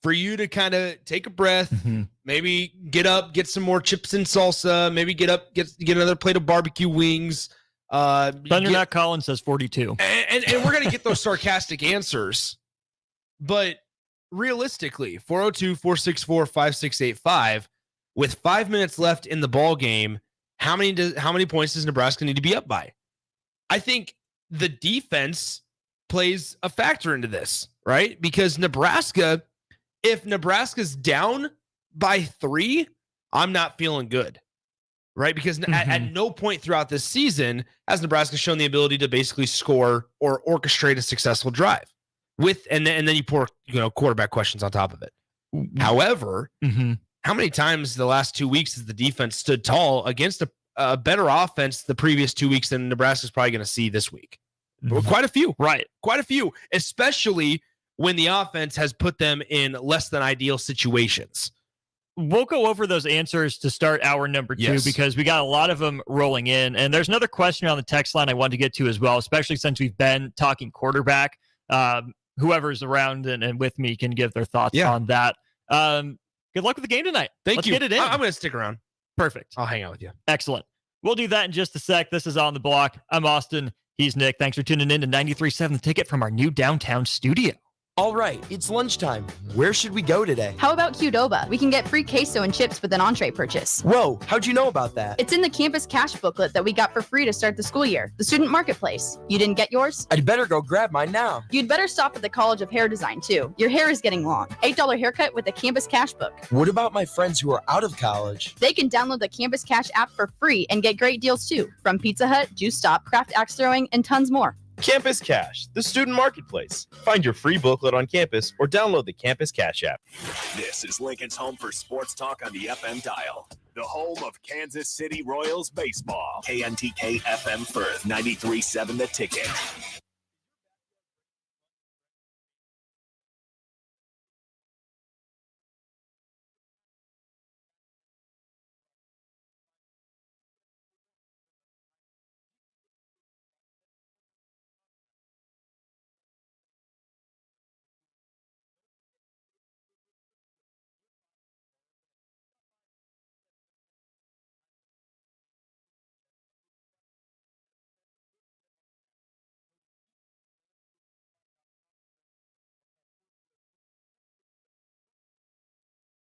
For you to kind of take a breath, maybe get up, get some more chips and salsa, maybe get up, get another plate of barbecue wings. Thunderback Collins says 42. And we're going to get those sarcastic answers. But realistically, 402-464-5685, with 5 minutes left in the ball game, how many points does Nebraska need to be up by? I think the defense plays a factor into this, right? Because if Nebraska's down by 3, I'm not feeling good, right? Because at no point throughout this season has Nebraska shown the ability to basically score or orchestrate a successful drive and then you pour, quarterback questions on top of it. However, how many times the last 2 weeks has the defense stood tall against a better offense the previous 2 weeks than Nebraska's probably going to see this week? Quite a few. Right. Quite a few, especially when the offense has put them in less than ideal situations. We'll go over those answers to start hour number 2 because we got a lot of them rolling in. And there's another question on the text line I wanted to get to as well, especially since we've been talking quarterback. Whoever's around and with me can give their thoughts on that. Good luck with the game tonight. Let's you. Get it in. I'm going to stick around. Perfect. I'll hang out with you. Excellent. We'll do that in just a sec. This is On the Block. I'm Austin. He's Nick. Thanks for tuning in to 93.7 The Ticket from our new downtown studio. All right, it's lunchtime. Where should we go today? How about Qdoba? We can get free queso and chips with an entree purchase. Whoa, how'd you know about that? It's in the campus cash booklet that we got for free to start the school year. The student marketplace. You didn't get yours? I'd better go grab mine now. You'd better stop at the College of Hair Design, too. Your hair is getting long. $8 haircut with a campus cash book. What about my friends who are out of college? They can download the Campus Cash app for free and get great deals, too. From Pizza Hut, Juice Stop, Craft Axe Throwing, and tons more. Campus Cash, the student marketplace. Find your free booklet on campus or download the Campus Cash app. This is Lincoln's home for sports talk on the FM dial. The home of Kansas City Royals baseball. KNTK FM Firth, 93.7 The Ticket.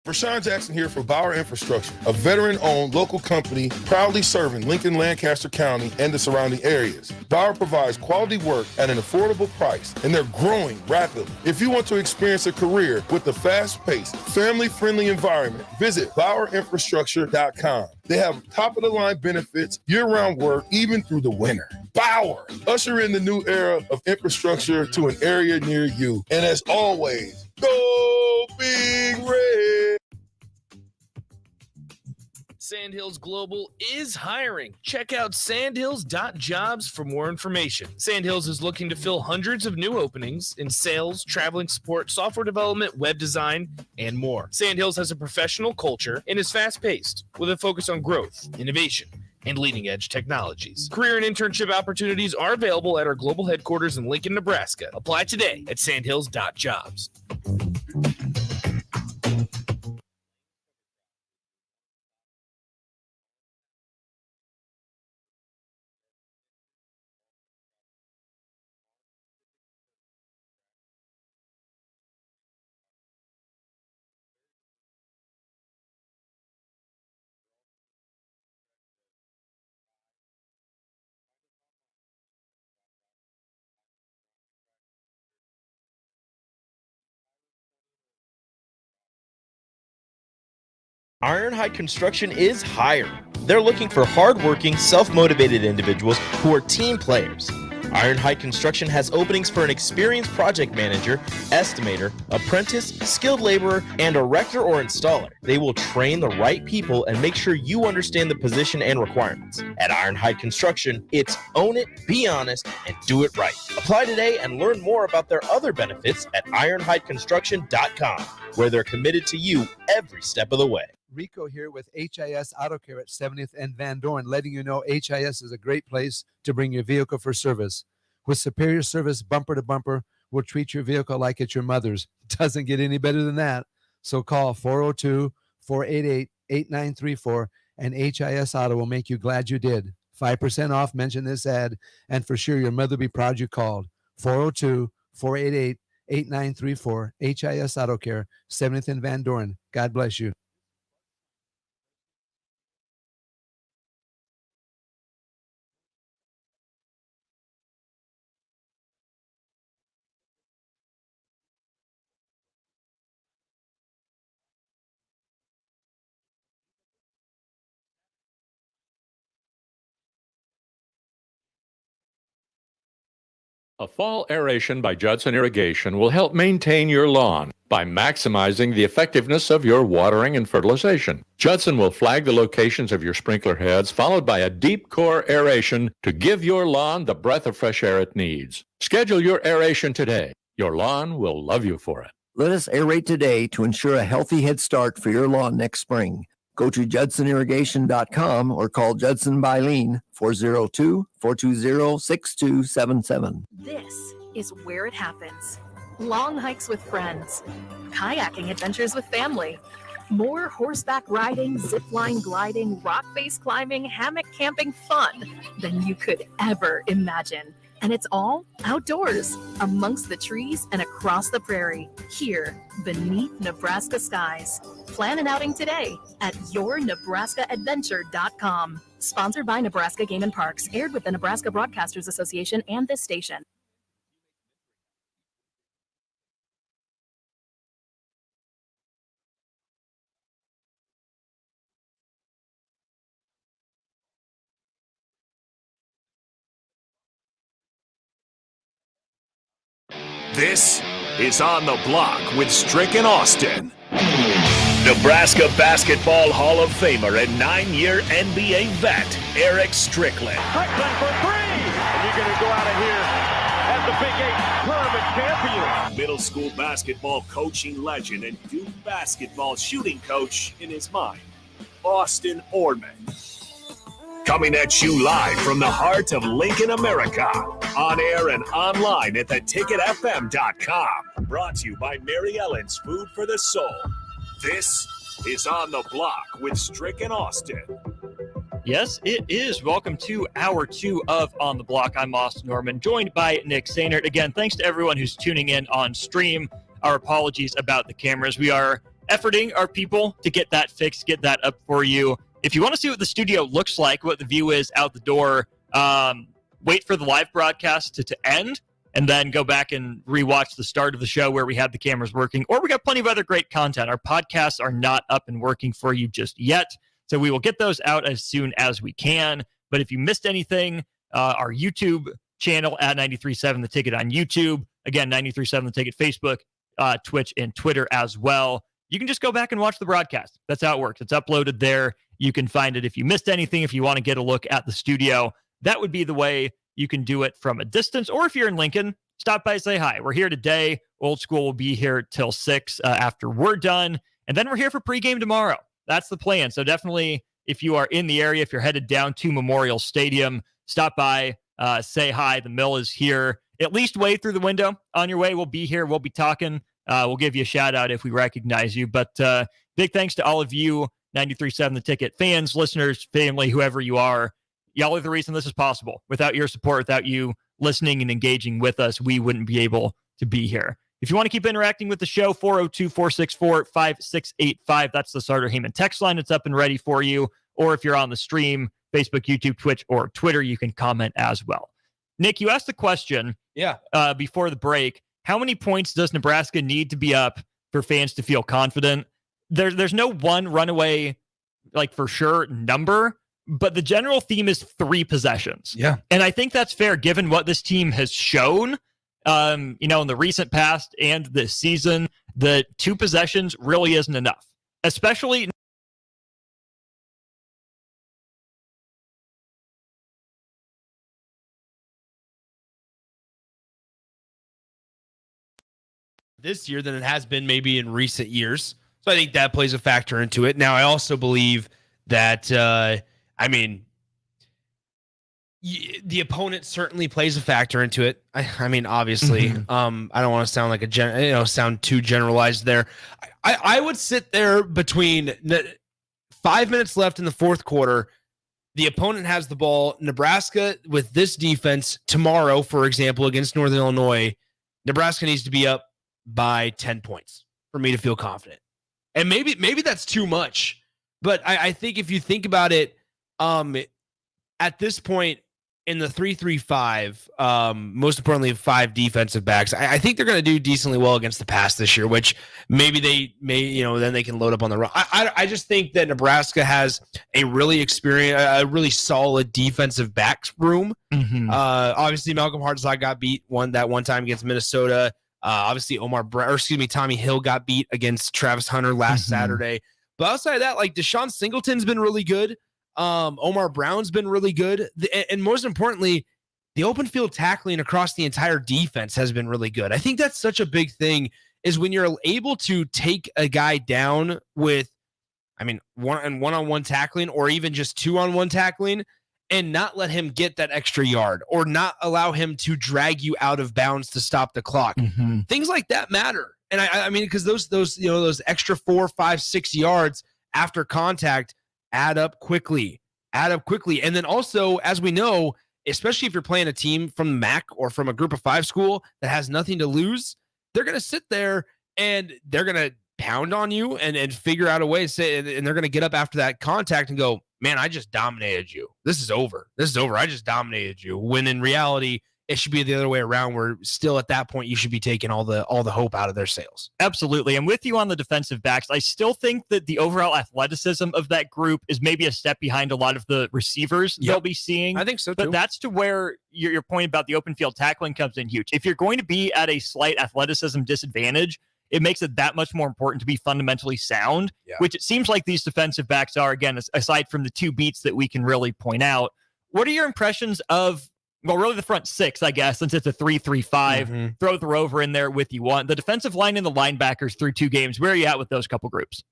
Rashawn Jackson here for Bauer Infrastructure, a veteran-owned local company proudly serving Lincoln, Lancaster County, and the surrounding areas. Bauer provides quality work at an affordable price, and they're growing rapidly. If you want to experience a career with a fast-paced, family-friendly environment, visit BauerInfrastructure.com. They have top-of-the-line benefits, year-round work, even through the winter. Bauer, usher in the new era of infrastructure to an area near you. And as always, go Big Red! Sandhills Global is hiring. Check out sandhills.jobs for more information. Sandhills is looking to fill hundreds of new openings in sales, traveling support, software development, web design, and more. Sandhills has a professional culture and is fast-paced with a focus on growth, innovation, and leading-edge technologies. Career and internship opportunities are available at our global headquarters in Lincoln, Nebraska. Apply today at sandhills.jobs. Ironhide Construction is hiring. They're looking for hardworking, self-motivated individuals who are team players. Ironhide Construction has openings for an experienced project manager, estimator, apprentice, skilled laborer, and erector or installer. They will train the right people and make sure you understand the position and requirements. At Ironhide Construction, it's own it, be honest, and do it right. Apply today and learn more about their other benefits at ironhideconstruction.com, where they're committed to you every step of the way. Rico here with HIS Auto Care at 70th and Van Dorn, letting you know HIS is a great place to bring your vehicle for service. With superior service bumper to bumper, we'll treat your vehicle like it's your mother's. Doesn't get any better than that. So call 402-488-8934 and HIS Auto will make you glad you did. 5% off, mention this ad, and for sure your mother will be proud you called. 402-488-8934, HIS Auto Care, 70th and Van Dorn. God bless you. A fall aeration by Judson Irrigation will help maintain your lawn by maximizing the effectiveness of your watering and fertilization. Judson will flag the locations of your sprinkler heads, followed by a deep core aeration to give your lawn the breath of fresh air it needs. Schedule your aeration today. Your lawn will love you for it. Let us aerate today to ensure a healthy head start for your lawn next spring. Go to judsonirrigation.com or call Judson Bylene 402-420-6277. This is where it happens. Long hikes with friends, kayaking adventures with family, more horseback riding, zipline gliding, rock face climbing, hammock camping fun than you could ever imagine. And it's all outdoors, amongst the trees and across the prairie, here beneath Nebraska skies. Plan an outing today at yournebraskaadventure.com. Sponsored by Nebraska Game and Parks, aired with the Nebraska Broadcasters Association and this station. This is On the Block with Strick and Austin. Nebraska Basketball Hall of Famer and 9-year NBA vet, Eric Strickland. Strickland for three! And you're going to go out of here as the Big 8 tournament champion. Middle school basketball coaching legend and Duke basketball shooting coach in his mind, Austin Orman. Coming at you live from the heart of Lincoln, America. On air and online at theticketfm.com. Brought to you by Mary Ellen's Food for the Soul. This is On the Block with Strick and Austin. Yes, it is. Welcome to Hour 2 of On the Block. I'm Austin Norman, joined by Nick Sainert. Again, thanks to everyone who's tuning in on stream. Our apologies about the cameras. We are efforting our people to get that fixed, get that up for you. If you want to see what the studio looks like, what the view is out the door, wait for the live broadcast to end, and then go back and rewatch the start of the show where we had the cameras working, or we got plenty of other great content. Our podcasts are not up and working for you just yet, so we will get those out as soon as we can. But if you missed anything, our YouTube channel at 93.7 The Ticket on YouTube, again, 93.7 The Ticket Facebook, Twitch, and Twitter as well. You can just go back and watch the broadcast. That's how it works. It's uploaded there. You can find it if you missed anything, if you want to get a look at the studio. That would be the way you can do it from a distance. Or if you're in Lincoln, stop by, say hi. We're here today. Old School will be here till 6 after we're done. And then we're here for pregame tomorrow. That's the plan. So definitely, if you are in the area, if you're headed down to Memorial Stadium, stop by, say hi. The mill is here. At least wave through the window on your way. We'll be here. We'll be talking. We'll give you a shout out if we recognize you. But big thanks to all of you, 93.7 The Ticket fans, listeners, family, whoever you are. Y'all are the reason this is possible. Without your support, without you listening and engaging with us, we wouldn't be able to be here. If you want to keep interacting with the show, 402-464-5685. That's the Sartor Heyman text line. It's up and ready for you. Or if you're on the stream, Facebook, YouTube, Twitch, or Twitter, you can comment as well. Nick, you asked the question before the break. How many points does Nebraska need to be up for fans to feel confident? There's no one runaway, like for sure, number, but the general theme is 3 possessions. Yeah. And I think that's fair given what this team has shown, in the recent past and this season. The 2 possessions really isn't enough, especially this year than it has been maybe in recent years. So I think that plays a factor into it. Now, I also believe that, the opponent certainly plays a factor into it. I mean, obviously, I don't want to sound like sound too generalized there. I would sit there between 5 minutes left in the fourth quarter. The opponent has the ball. Nebraska, with this defense tomorrow, for example, against Northern Illinois, Nebraska needs to be up by 10 points for me to feel confident. And maybe that's too much, but I think if you think about it, at this point, in the 3-3-5, most importantly, 5 defensive backs, I think they're going to do decently well against the pass this year, which maybe they may, then they can load up on the run. I just think that Nebraska has a really experienced, a really solid defensive backs room. Obviously, Malcolm Hartzog got beat one time against Minnesota. Obviously, Tommy Hill got beat against Travis Hunter last Saturday. But outside of that, like Deshaun Singleton's been really good. Omar Brown's been really good. And most importantly, the open field tackling across the entire defense has been really good. I think that's such a big thing is when you're able to take a guy down with, one-on-one tackling or even just 2-on-1 tackling and not let him get that extra yard or not allow him to drag you out of bounds to stop the clock. Things like that matter. And I mean, because those extra 4, 5, 6 yards after contact add up quickly. And then also, as we know, especially if you're playing a team from the MAC or from a group of 5 school that has nothing to lose, they're going to sit there and they're going to pound on you and figure out a way to say, and they're going to get up after that contact and go, man, I just dominated you. This is over. I just dominated you. When in reality, it should be the other way around, where still at that point you should be taking all the hope out of their sails. Absolutely. I'm with you on the defensive backs. I still think that the overall athleticism of that group is maybe a step behind a lot of the receivers they'll be seeing. I think so too. But that's to where your point about the open field tackling comes in huge. If you're going to be at a slight athleticism disadvantage, it makes it that much more important to be fundamentally sound, which it seems like these defensive backs are, again, aside from the 2 beats that we can really point out. What are your impressions of, well, really the front 6, I guess, since it's a 3-3-5, throw the rover in there with you want. The defensive line and the linebackers through 2 games, where are you at with those couple groups?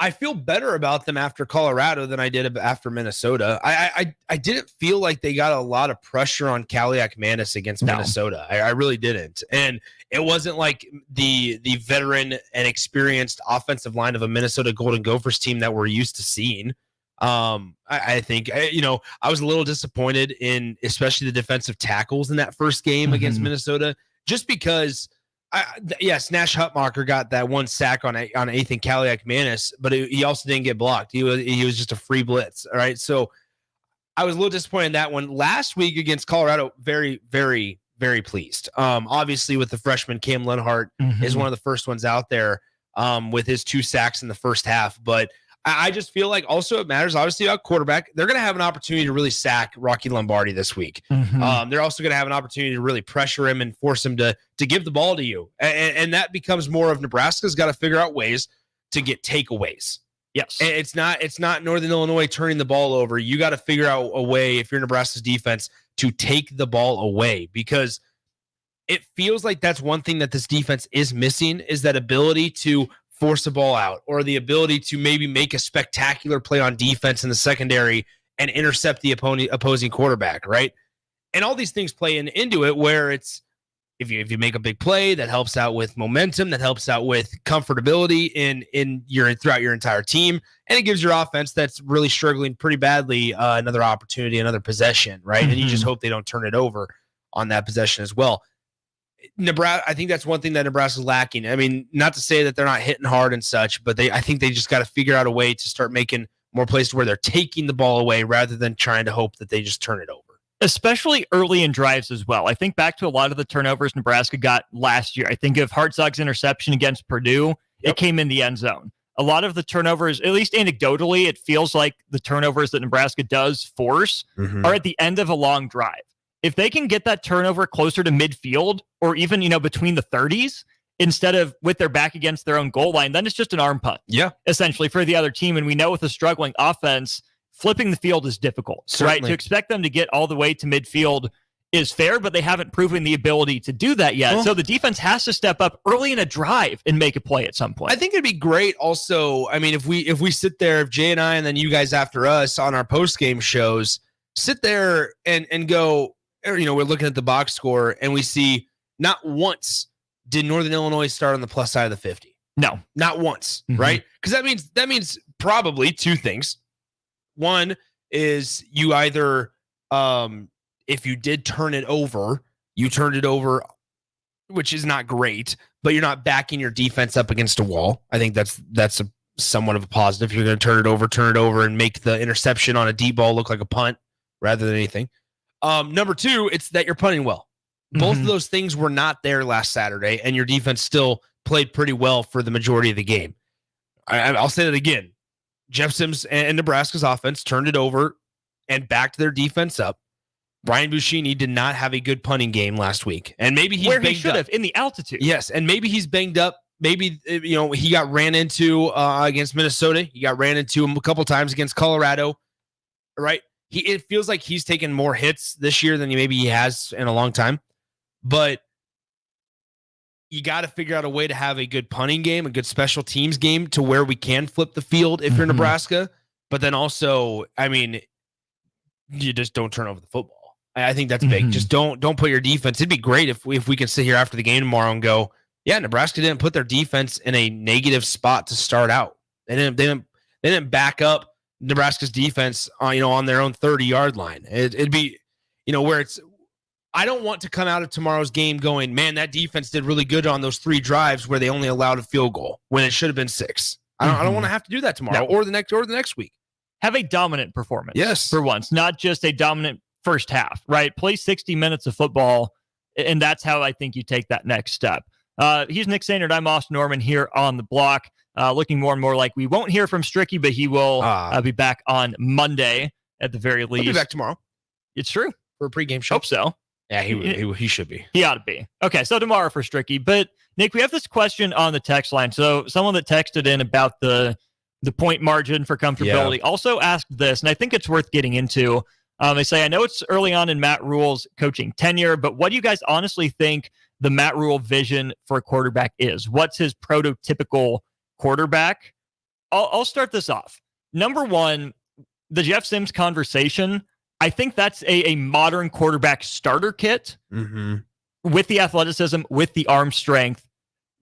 I feel better about them after Colorado than I did after Minnesota. I didn't feel like they got a lot of pressure on Kaliak Manis against Minnesota. I really didn't. And it wasn't like the veteran and experienced offensive line of a Minnesota Golden Gophers team that we're used to seeing. I think, I was a little disappointed in especially the defensive tackles in that first game against Minnesota, just because Nash Hutmacher got that 1 sack on Ethan Kaliak Manis, but he also didn't get blocked. He was just a free blitz. All right. So I was a little disappointed in that one. Last week against Colorado, very, very, very pleased. Obviously with the freshman Cam Lenhart is one of the first ones out there with his 2 sacks in the first half. But I just feel like also it matters, obviously, about quarterback. They're going to have an opportunity to really sack Rocky Lombardi this week. They're also going to have an opportunity to really pressure him and force him to give the ball to you. And that becomes more of Nebraska's got to figure out ways to get takeaways. Yes. And it's not Northern Illinois turning the ball over. You got to figure out a way, if you're Nebraska's defense, to take the ball away, because it feels like that's one thing that this defense is missing, is that ability to force a ball out, or the ability to maybe make a spectacular play on defense in the secondary and intercept the opposing quarterback, right? And all these things play into it, where it's if you make a big play, that helps out with momentum, that helps out with comfortability throughout your entire team, and it gives your offense that's really struggling pretty badly another opportunity, another possession, right? And you just hope they don't turn it over on that possession as well. Nebraska, I think that's one thing that Nebraska's lacking. I mean, not to say that they're not hitting hard and such, but I think they just got to figure out a way to start making more plays where they're taking the ball away rather than trying to hope that they just turn it over. Especially early in drives as well. I think back to a lot of the turnovers Nebraska got last year. I think of Hartzog's interception against Purdue. It came in the end zone. A lot of the turnovers, at least anecdotally, it feels like the turnovers that Nebraska does force are at the end of a long drive. If they can get that turnover closer to midfield, or even, between the 30s, instead of with their back against their own goal line, then it's just an arm punt. Yeah. Essentially for the other team. And we know with a struggling offense, flipping the field is difficult. Certainly. Right? To expect them to get all the way to midfield is fair, but they haven't proven the ability to do that yet. So the defense has to step up early in a drive and make a play at some point. I think it'd be great also. I mean, if we sit there, if Jay and I, and then you guys after us on our post-game shows, sit there and go, we're looking at the box score and we see not once did Northern Illinois start on the plus side of the 50. No, not once, right? Because that means probably 2 things. One is you either, if you did turn it over, you turned it over, which is not great, but you're not backing your defense up against a wall. I think that's a somewhat of a positive. You're going to turn it over and make the interception on a deep ball look like a punt rather than anything. Number two, it's that you're punting well. Both of those things were not there last Saturday, and your defense still played pretty well for the majority of the game. I'll say that again. Jeff Sims and Nebraska's offense turned it over and backed their defense up. Brian Buschini did not have a good punting game last week, and maybe he's where banged he should up. have in the altitude. Yes, and maybe he's banged up. Maybe he got ran into against Minnesota. He got ran into him a couple times against Colorado. Right? It feels like he's taken more hits this year than maybe he has in a long time. But you got to figure out a way to have a good punting game, a good special teams game to where we can flip the field if you're Nebraska. But then also, I mean, you just don't turn over the football. I think that's big. Just don't put your defense. It'd be great if we can sit here after the game tomorrow and go, yeah, Nebraska didn't put their defense in a negative spot to start out. They didn't back up Nebraska's defense on their own 30-yard line. It'd be where it's. I don't want to come out of tomorrow's game going, man, that defense did really good on those 3 drives where they only allowed a field goal when it should have been 6. I don't want to have to do that tomorrow or the next week. Have a dominant performance. Yes. For once, not just a dominant first half, right? Play 60 minutes of football, and that's how I think you take that next step. He's Nick Sainert. I'm Austin Norman here on the block, looking more and more like we won't hear from Stricky, but he will be back on Monday at the very least. He'll be back tomorrow. It's true. For a pregame show. Hope so. Yeah, he should be. He ought to be. Okay, so tomorrow for Stricky. But, Nick, we have this question on the text line. So someone that texted in about the point margin for comfortability also asked this, and I think it's worth getting into. They say, I know it's early on in Matt Rule's coaching tenure, but what do you guys honestly think the Matt Rule vision for a quarterback is? What's his prototypical quarterback? I'll start this off. Number one, the Jeff Sims conversation, I think that's a modern quarterback starter kit with the athleticism, with the arm strength,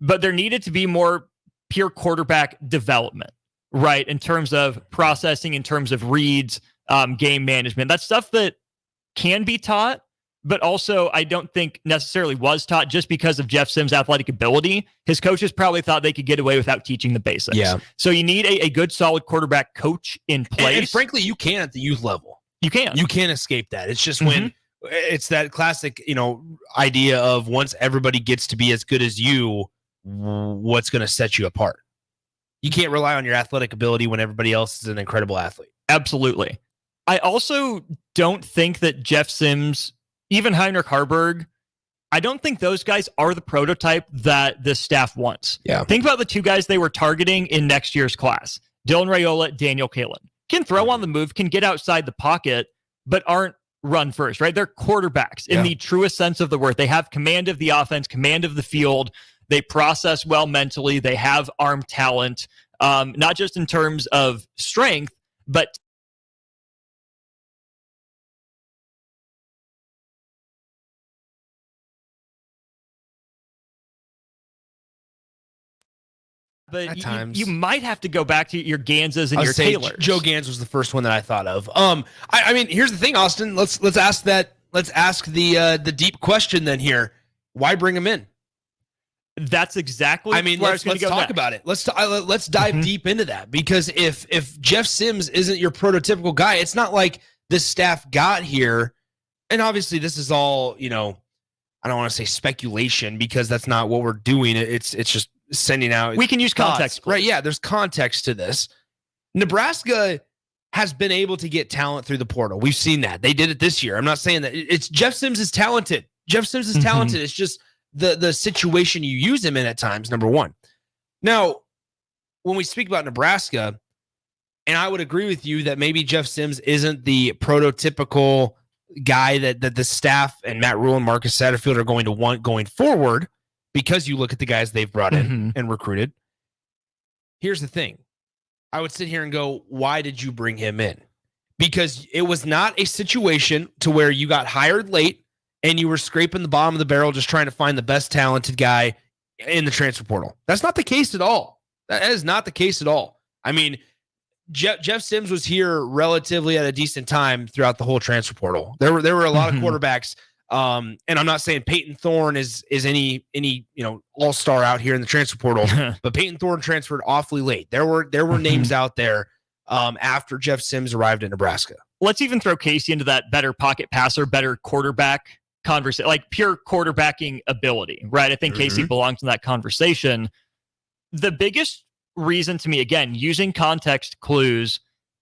but there needed to be more pure quarterback development, right? In terms of processing, in terms of reads, game management. That's stuff that can be taught, but also I don't think necessarily was taught just because of Jeff Sims' athletic ability. His coaches probably thought they could get away without teaching the basics. Yeah. So you need a good, solid quarterback coach in place. And frankly, you can at the youth level. You can't escape that. It's just when it's that classic, idea of once everybody gets to be as good as you, what's going to set you apart? You can't rely on your athletic ability when everybody else is an incredible athlete. Absolutely. I also don't think that Jeff Sims, even Heinrich Harburg, I don't think those guys are the prototype that this staff wants. Yeah. Think about the 2 guys they were targeting in next year's class. Dylan Raiola, Daniel Kalen. Can throw on the move, can get outside the pocket, but aren't run first, right? They're quarterbacks in the truest sense of the word. They have command of the offense, command of the field. They process well mentally. They have arm talent, not just in terms of strength, but At times. you might have to go back to your Ganses and your Taylors. Joe Gans was the first one that I thought of. I mean, here's the thing, Austin. Let's ask the deep question then here. Why bring him in? That's exactly. I mean, let's talk about it. Let's dive deep into that, because if Jeff Sims isn't your prototypical guy, it's not like this staff got here, and obviously this is all I don't want to say speculation because that's not what we're doing. It's just sending out. We can use context, right? Yeah, there's context to this. Nebraska has been able to get talent through the portal. We've seen that. They did it this year. I'm not saying that it's Jeff Sims is talented. Jeff Sims is talented. It's just the situation you use him in at times, number one. Now, when we speak about Nebraska, and I would agree with you that maybe Jeff Sims isn't the prototypical guy that the staff and Matt Rule and Marcus Satterfield are going to want going forward, because you look at the guys they've brought in and recruited. Here's the thing. I would sit here and go, why did you bring him in? Because it was not a situation to where you got hired late and you were scraping the bottom of the barrel just trying to find the best talented guy in the transfer portal. That's not the case at all. That is not the case at all. I mean, Jeff Sims was here relatively at a decent time throughout the whole transfer portal. There were a lot of quarterbacks. And I'm not saying Peyton Thorne is any all-star out here in the transfer portal, but Peyton Thorne transferred awfully late. There were names out there after Jeff Sims arrived in Nebraska. let's even throw Casey into that better pocket passer, better quarterback conversation, like pure quarterbacking ability, right? I think Casey belongs in that conversation. The biggest reason to me, again, using context clues,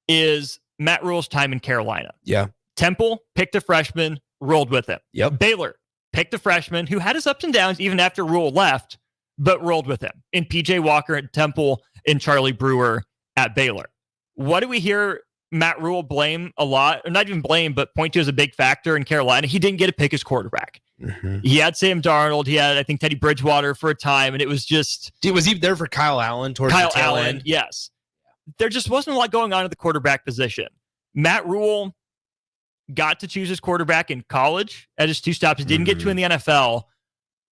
is Matt Rule's time in Carolina. Yeah. Temple picked a freshman, rolled with him. Yep. Baylor picked a freshman who had his ups and downs even after Rule left, but rolled with him. In PJ Walker at Temple and Charlie Brewer at Baylor. What do we hear Matt Rule blame a lot? Or not even blame, but point to as a big factor in Carolina. He didn't get to pick his quarterback. He had Sam Darnold. He had, I think, Teddy Bridgewater for a time, and it was just... Was he there for Kyle Allen towards Kyle the tail Allen, end? yes. There just wasn't a lot going on at the quarterback position. Matt Rule got to choose his quarterback in college at his 2 stops. He didn't get to in the NFL.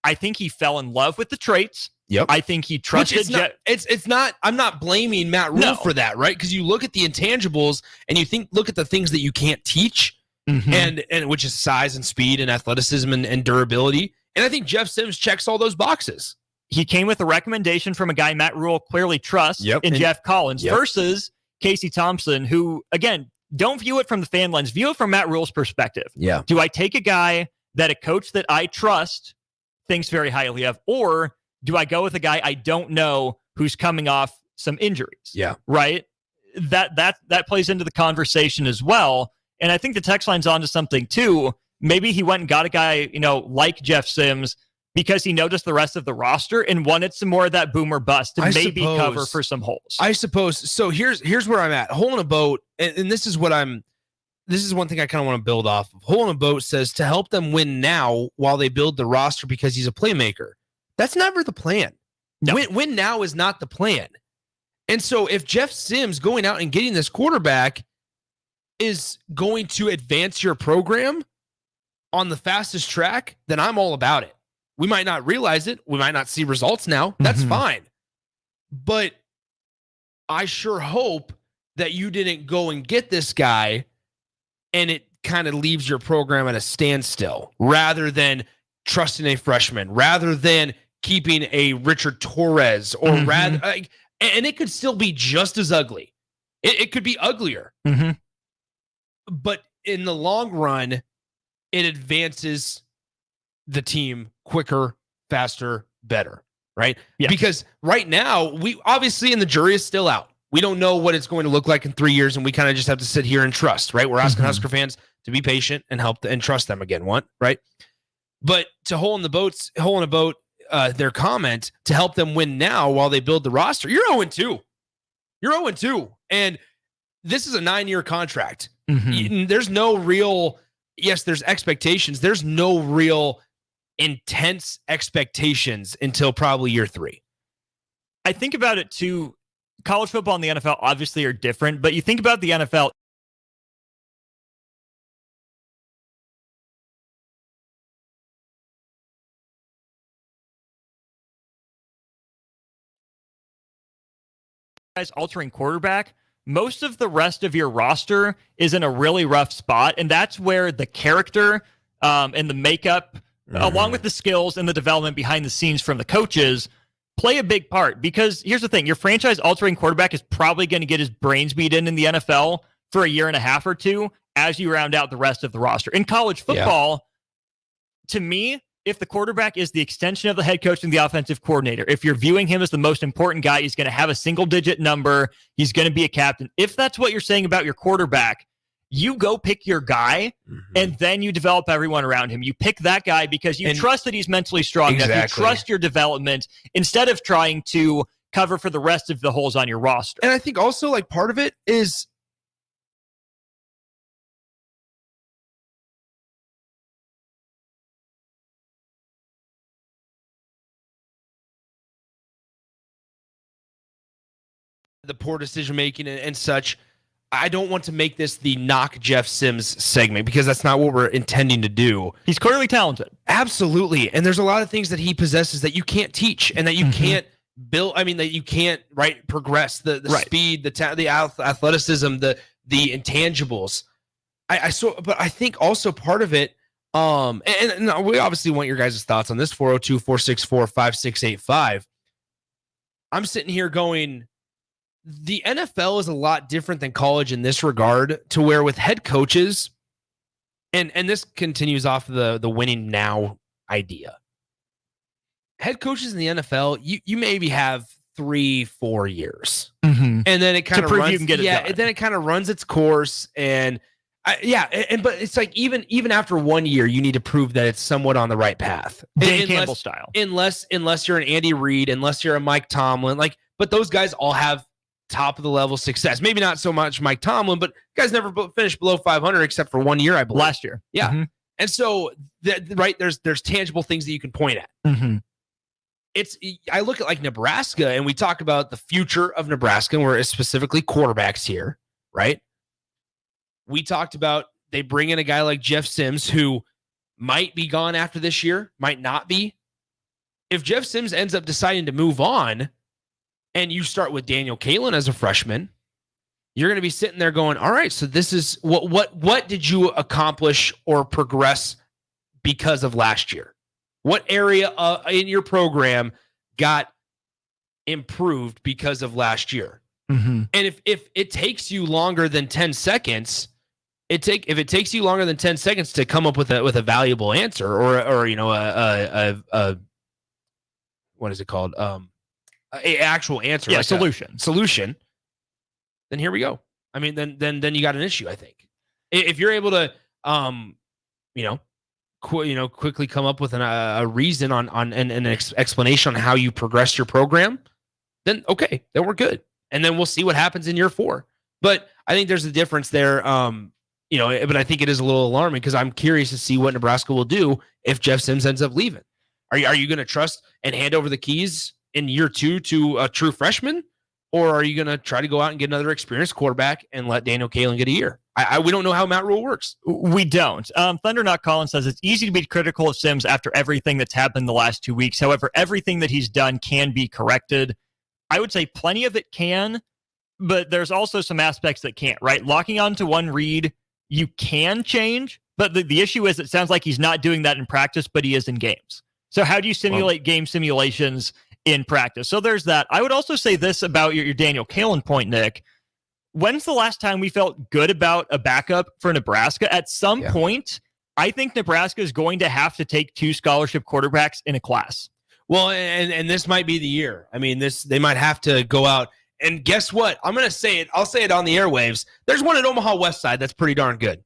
I think he fell in love with the traits. Yep. I think he trusted... It's not, I'm not blaming Matt Rule for that, right? Because you look at the intangibles and you look at the things that you can't teach, and which is size and speed and athleticism and durability. And I think Jeff Sims checks all those boxes. He came with a recommendation from a guy Matt Rule clearly trusts in Jeff Collins versus Casey Thompson, who, again, don't view it from the fan lens. View it from Matt Rule's perspective. Yeah. Do I take a guy that a coach that I trust thinks very highly of, or do I go with a guy I don't know who's coming off some injuries? Yeah. Right? That plays into the conversation as well. And I think the text line's onto something too. Maybe he went and got a guy, like Jeff Sims because he noticed the rest of the roster and wanted some more of that boom or bust to cover for some holes. I suppose. So here's where I'm at. Hole in a boat, and this is one thing I kind of want to build off of. Hole in a boat says to help them win now while they build the roster because he's a playmaker. That's never the plan. No. Win now is not the plan. And so if Jeff Sims going out and getting this quarterback is going to advance your program on the fastest track, then I'm all about it. We might not realize it. We might not see results now. That's fine. But I sure hope that you didn't go and get this guy and it kind of leaves your program at a standstill rather than trusting a freshman, rather than keeping a Richard Torres or rather, and it could still be just as ugly. It could be uglier. But in the long run, it advances the team quicker, faster, better, right? Yeah. Because right now, we obviously, and the jury is still out. We don't know what it's going to look like in 3 years, and we kind of just have to sit here and trust, right? We're asking Husker fans to be patient and help and trust them again, right? But to hole in a boat, their comment to help them win now while they build the roster. You're 0-2. You're 0-2. And this is a 9-year contract. There's no real, yes, there's expectations. There's no real intense expectations until probably year 3. I think about it too. College football and the NFL obviously are different, but you think about the NFL. Guys altering quarterback, most of the rest of your roster is in a really rough spot, and that's where the character and the makeup, along with the skills and the development behind the scenes from the coaches, play a big part. Because here's the thing, your franchise-altering quarterback is probably going to get his brains beat in the NFL for a year and a half or two as you round out the rest of the roster. In college football, to me, if the quarterback is the extension of the head coach and the offensive coordinator, if you're viewing him as the most important guy, he's going to have a single-digit number, he's going to be a captain. If that's what you're saying about your quarterback, you go pick your guy, and then you develop everyone around him. You pick that guy because you trust that he's mentally strong enough. You trust your development instead of trying to cover for the rest of the holes on your roster. And I think also, like, part of it is the poor decision making and such. I don't want to make this the knock Jeff Sims segment because that's not what we're intending to do. He's clearly talented. Absolutely. And there's a lot of things that he possesses that you can't teach and that you can't build. I mean, that you can't progress the speed, the athleticism, the intangibles. But I think also part of it, and we obviously want your guys' thoughts on this. 402-464-5685. I'm sitting here going, the NFL is a lot different than college in this regard, to where with head coaches, and this continues off the winning now idea. Head coaches in the NFL, you maybe have 3-4 years, and then it kind of runs. You can get it done. Then it kind of runs its course, and but it's like even after 1 year, you need to prove that it's somewhat on the right path. Dan Campbell style. Unless you're an Andy Reid, unless you're a Mike Tomlin, but those guys all have top of the level success. Maybe not so much Mike Tomlin, but guys never finished below 500 except for 1 year, I believe. Last year. Yeah. And so there's tangible things that you can point at. I look at like Nebraska, and we talk about the future of Nebraska, and we're specifically quarterbacks here, right? We talked about they bring in a guy like Jeff Sims, who might be gone after this year, might not be. If Jeff Sims ends up deciding to move on, and you start with Daniel Kalen as a freshman, you're going to be sitting there going, all right, so this is what did you accomplish or progress because of last year? What area in your program got improved because of last year? And if it takes you longer than 10 seconds, if it takes you longer than 10 seconds to come up with a valuable answer, or a what is it called? A actual answer, yeah, like solution. Then here we go. I mean, then you got an issue. I think if you're able to, quickly come up with a reason on an explanation on how you progress your program, then okay, then we're good, and then we'll see what happens in year 4. But I think there's a difference there. But I think it is a little alarming, because I'm curious to see what Nebraska will do if Jeff Sims ends up leaving. Are you going to trust and hand over the keys in year 2 to a true freshman, or are you going to try to go out and get another experienced quarterback and let Daniel Kalen get a year? We don't know how Matt Rule works. We don't. Thunder Not Collins says it's easy to be critical of Sims after everything that's happened the last 2 weeks. However, everything that he's done can be corrected. I would say plenty of it can, but there's also some aspects that can't, right? Locking onto one read, you can change, but the issue is it sounds like he's not doing that in practice, but he is in games. So how do you simulate game simulations in practice? So there's that. I would also say this about your Daniel Kalen point, Nick. When's the last time we felt good about a backup for Nebraska? At some point, I think Nebraska is going to have to take 2 scholarship quarterbacks in a class. Well, and this might be the year. I mean, they might have to go out. And guess what? I'm going to say it. I'll say it on the airwaves. There's one at Omaha West Side that's pretty darn good.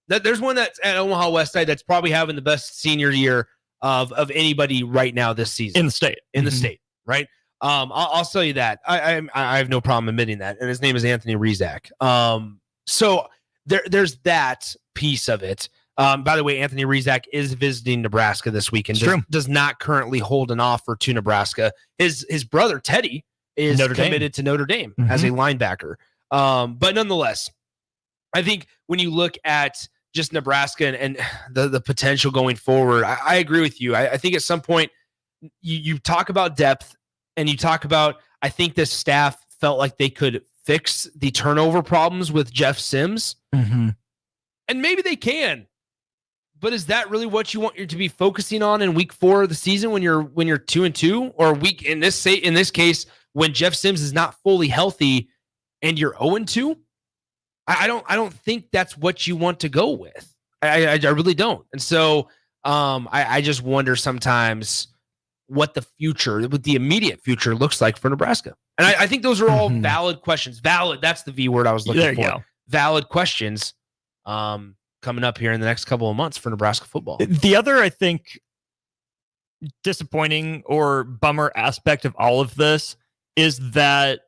There's one that's at Omaha West Side that's probably having the best senior year of anybody right now this season. In the state. The state, right? I'll tell you that. I have no problem admitting that. And his name is Anthony Rizak. So there's that piece of it. By the way, Anthony Rizak is visiting Nebraska this weekend. Does not currently hold an offer to Nebraska. His brother, Teddy, is committed to Notre Dame as a linebacker. But nonetheless, I think when you look at just Nebraska and the potential going forward, I agree with you. I think at some point you talk about depth, and you talk about, I think this staff felt like they could fix the turnover problems with Jeff Sims. And maybe they can. But is that really what you want to be focusing on in week 4 of the season when you're 2-2, or week in this case when Jeff Sims is not fully healthy and you're 0-2? I don't think that's what you want to go with. I really don't. And so I just wonder sometimes what the immediate future looks like for Nebraska. And I think those are all valid questions. Valid, that's the V word I was looking for. Go. Valid questions coming up here in the next couple of months for Nebraska football. The other, I think, disappointing or bummer aspect of all of this is that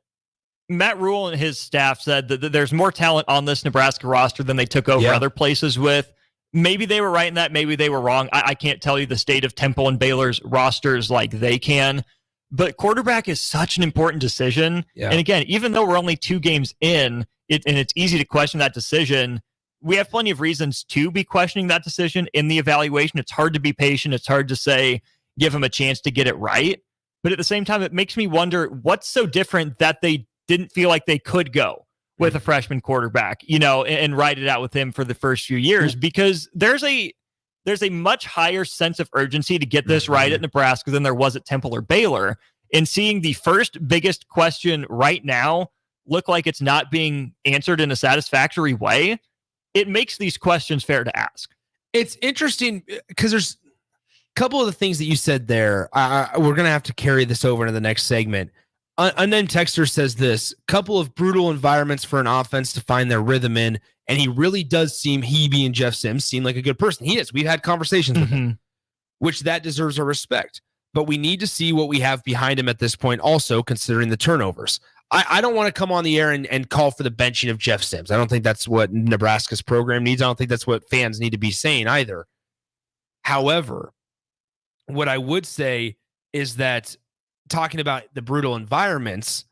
Matt Rule and his staff said that there's more talent on this Nebraska roster than they took over other places with. Maybe they were right in that. Maybe they were wrong. I can't tell you the state of Temple and Baylor's rosters like they can. But quarterback is such an important decision. Yeah. And again, even though we're only 2 games in, and it's easy to question that decision, we have plenty of reasons to be questioning that decision in the evaluation. It's hard to be patient. It's hard to say, give them a chance to get it right. But at the same time, it makes me wonder what's so different that they didn't feel like they could go with a freshman quarterback, and ride it out with him for the first few years, because there's a much higher sense of urgency to get this right at Nebraska than there was at Temple or Baylor. And seeing the first biggest question right now look like it's not being answered in a satisfactory way, it makes these questions fair to ask. It's interesting because there's a couple of the things that you said there. We're going to have to carry this over into the next segment. Unnamed Texter says this, couple of brutal environments for an offense to find their rhythm in, and he really does seem, he being Jeff Sims, seem like a good person. He is. We've had conversations with him, which that deserves our respect. But we need to see what we have behind him at this point also, considering the turnovers. I don't want to come on the air and call for the benching of Jeff Sims. I don't think that's what Nebraska's program needs. I don't think that's what fans need to be saying either. However, what I would say is that talking about the brutal environments,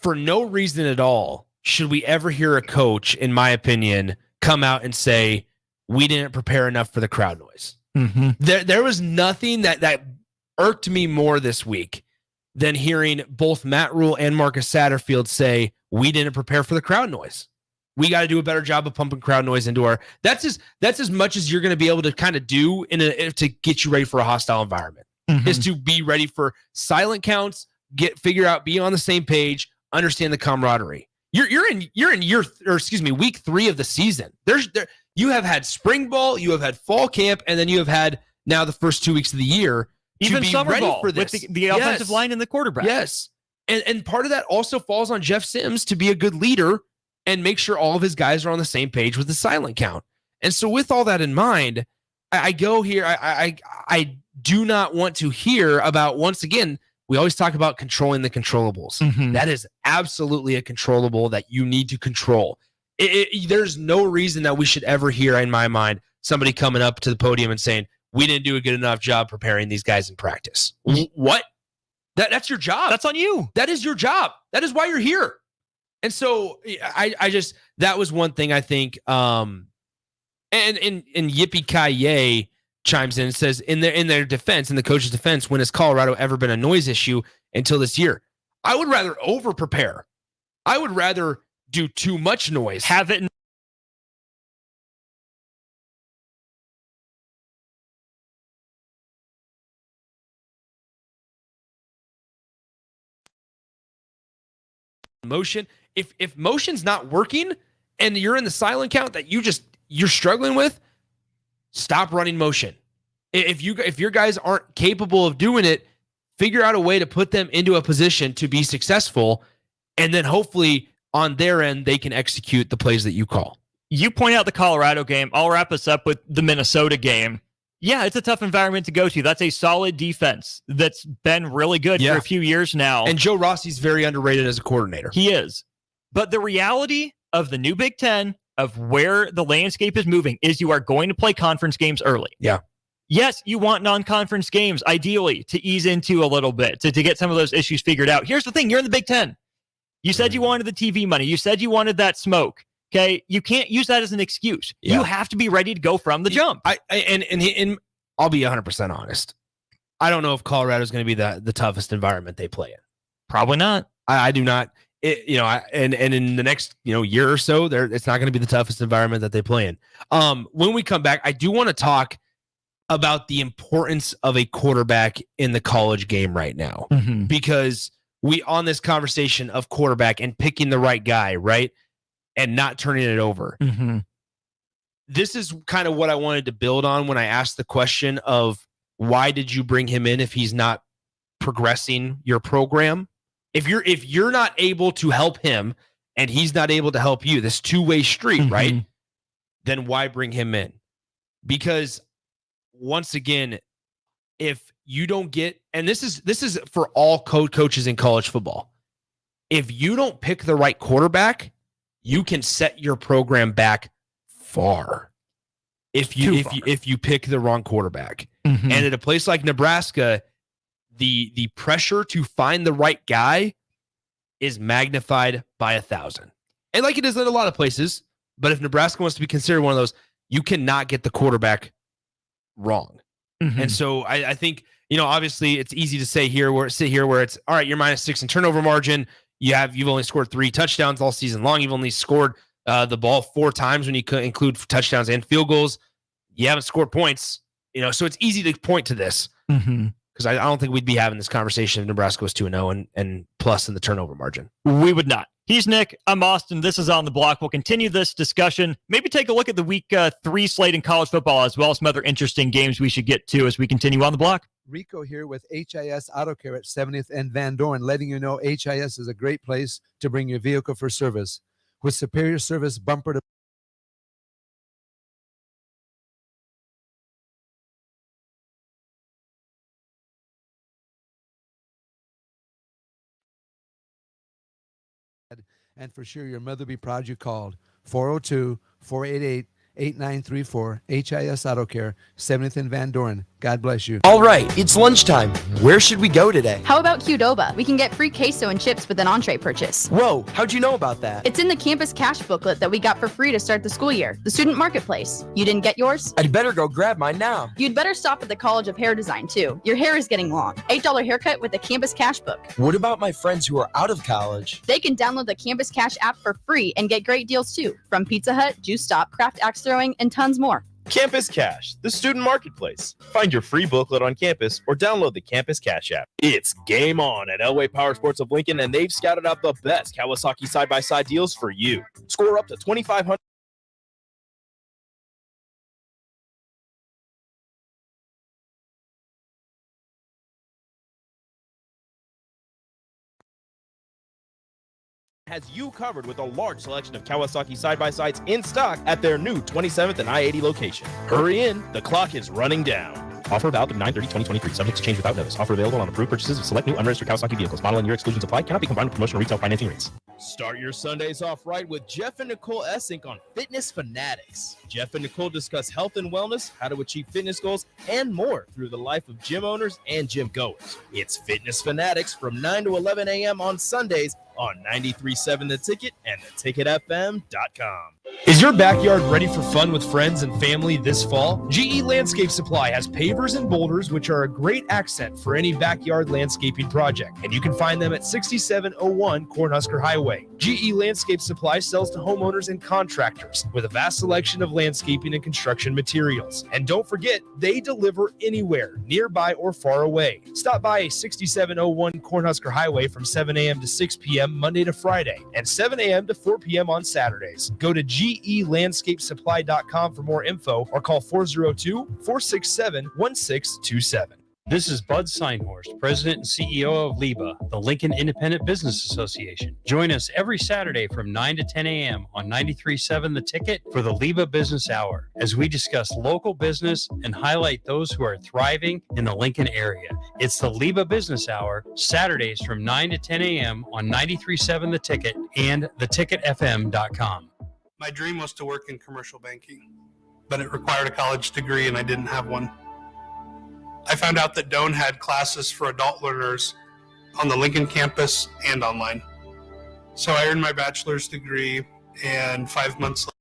for no reason at all should we ever hear a coach, in my opinion, come out and say, we didn't prepare enough for the crowd noise. There was nothing that irked me more this week than hearing both Matt Rule and Marcus Satterfield say, we didn't prepare for the crowd noise. We got to do a better job of pumping crowd noise into our. That's as much as you're going to be able to kind of do to get you ready for a hostile environment. Is to be ready for silent counts, figure out, be on the same page, understand the camaraderie. You're in week 3 of the season. You have had spring ball, you have had fall camp, and then you have had now the first 2 weeks of the year. Even summer ready ball for this. with the offensive line and the quarterback. Yes. And part of that also falls on Jeff Sims to be a good leader and make sure all of his guys are on the same page with the silent count. And so with all that in mind, I go here. I do not want to hear about, once again, we always talk about controlling the controllables. That is absolutely a controllable that you need to control. There's no reason that we should ever hear, in my mind, somebody coming up to the podium and saying, we didn't do a good enough job preparing these guys in practice. What? That's your job. That's on you. That is your job. That is why you're here. And so I just, that was one thing I think, and Yippee Ki-Yay chimes in and says, in their defense, in the coach's defense, when has Colorado ever been a noise issue until this year? I would rather over prepare. I would rather do too much noise. Have it in motion. If motion's not working and you're in the silent count that you're struggling with, stop running motion. If your guys aren't capable of doing it, figure out a way to put them into a position to be successful, and then hopefully on their end they can execute the plays that you call. You point out the Colorado game. I'll wrap us up with the Minnesota game. Yeah, it's a tough environment to go to. That's a solid defense that's been really good for a few years now. And Joe Rossi's very underrated as a coordinator. He is. But the reality of the new Big Ten, of where the landscape is moving, is you are going to play conference games early. Yeah. Yes, you want non-conference games, ideally, to ease into a little bit, to get some of those issues figured out. Here's the thing. You're in the Big Ten. You said you wanted the TV money. You said you wanted that smoke. Okay? You can't use that as an excuse. Yeah. You have to be ready to go from the jump. And I'll be 100% honest. I don't know if Colorado is going to be the toughest environment they play in. Probably not. I do not. And in the next year or so, it's not going to be the toughest environment that they play in. When we come back, I do want to talk about the importance of a quarterback in the college game right now, because we on this conversation of quarterback and picking the right guy, right, and not turning it over. This is kind of what I wanted to build on when I asked the question of why did you bring him in if he's not progressing your program? If you're not able to help him and he's not able to help you, this two-way street, right? Then why bring him in? Because once again, if you don't get, and this is for all coaches in college football, if you don't pick the right quarterback, you can set your program back far if you pick the wrong quarterback. And at a place like Nebraska, the pressure to find the right guy is magnified by 1,000. And like it is in a lot of places, but if Nebraska wants to be considered one of those, you cannot get the quarterback wrong. And so I think, obviously it's easy to say here where it's all right, you're -6 in turnover margin. You've only scored 3 touchdowns all season long. You've only scored the ball 4 times when you include touchdowns and field goals. You haven't scored points, so it's easy to point to this. Because I don't think we'd be having this conversation if Nebraska was 2-0 and plus in the turnover margin. We would not. He's Nick. I'm Austin. This is On the Block. We'll continue this discussion. Maybe take a look at the week 3 slate in college football, as well as some other interesting games we should get to as we continue On the Block. Rico here with HIS Auto Care at 70th and Van Dorn, letting you know HIS is a great place to bring your vehicle for service. With superior service bumper to and for sure your mother will be proud you called. 402-488-8934, HIS Auto Care, 70th and Van Dorn. God bless you. All right, it's lunchtime. Where should we go today? How about Qdoba? We can get free queso and chips with an entree purchase. Whoa, how'd you know about that? It's in the campus cash booklet that we got for free to start the school year, the student marketplace. You didn't get yours? I'd better go grab mine now. You'd better stop at the College of Hair Design too. Your hair is getting long. $8 haircut with the campus cash book. What about my friends who are out of college? They can download the Campus Cash app for free and get great deals too, from Pizza Hut, Juice Stop, Craft Axe Throwing, and tons more. Campus Cash, the student marketplace. Find your free booklet on campus or download the Campus Cash app. It's game on at Elway Power Sports of Lincoln, and they've scouted out the best Kawasaki side-by-side deals for you. Score up to $2,500. Has you covered with a large selection of Kawasaki side-by-sides in stock at their new 27th and I-80 location. Hurry in, the clock is running down. Offer valid through 9/30/2023, subject to change without notice. Offer available on approved purchases of select new unregistered Kawasaki vehicles. Model and year exclusions apply. Cannot be combined with promotional retail financing rates. Start your Sundays off right with Jeff and Nicole Essink on Fitness Fanatics. Jeff and Nicole discuss health and wellness, how to achieve fitness goals, and more through the life of gym owners and gym goers. It's Fitness Fanatics from 9 to 11 a.m. on Sundays on 93.7 The Ticket and theticketfm.com. Is your backyard ready for fun with friends and family this fall? GE Landscape Supply has pavers and boulders, which are a great accent for any backyard landscaping project. And you can find them at 6701 Cornhusker Highway. GE Landscape Supply sells to homeowners and contractors with a vast selection of landscaping and construction materials. And don't forget, they deliver anywhere, nearby or far away. Stop by 6701 Cornhusker Highway from 7 a.m. to 6 p.m. Monday to Friday and 7 a.m. to 4 p.m. on Saturdays. Go to GELandscapesupply.com for more info or call 402-467-1627. This is Bud Seinhorst, President and CEO of LIBA, the Lincoln Independent Business Association. Join us every Saturday from 9 to 10 a.m. on 93.7 The Ticket for the LIBA Business Hour, as we discuss local business and highlight those who are thriving in the Lincoln area. It's the LIBA Business Hour, Saturdays from 9 to 10 a.m. on 93.7 The Ticket and theticketfm.com. My dream was to work in commercial banking, but it required a college degree and I didn't have one. I found out that Doane had classes for adult learners on the Lincoln campus and online. So I earned my bachelor's degree, and 5 months later,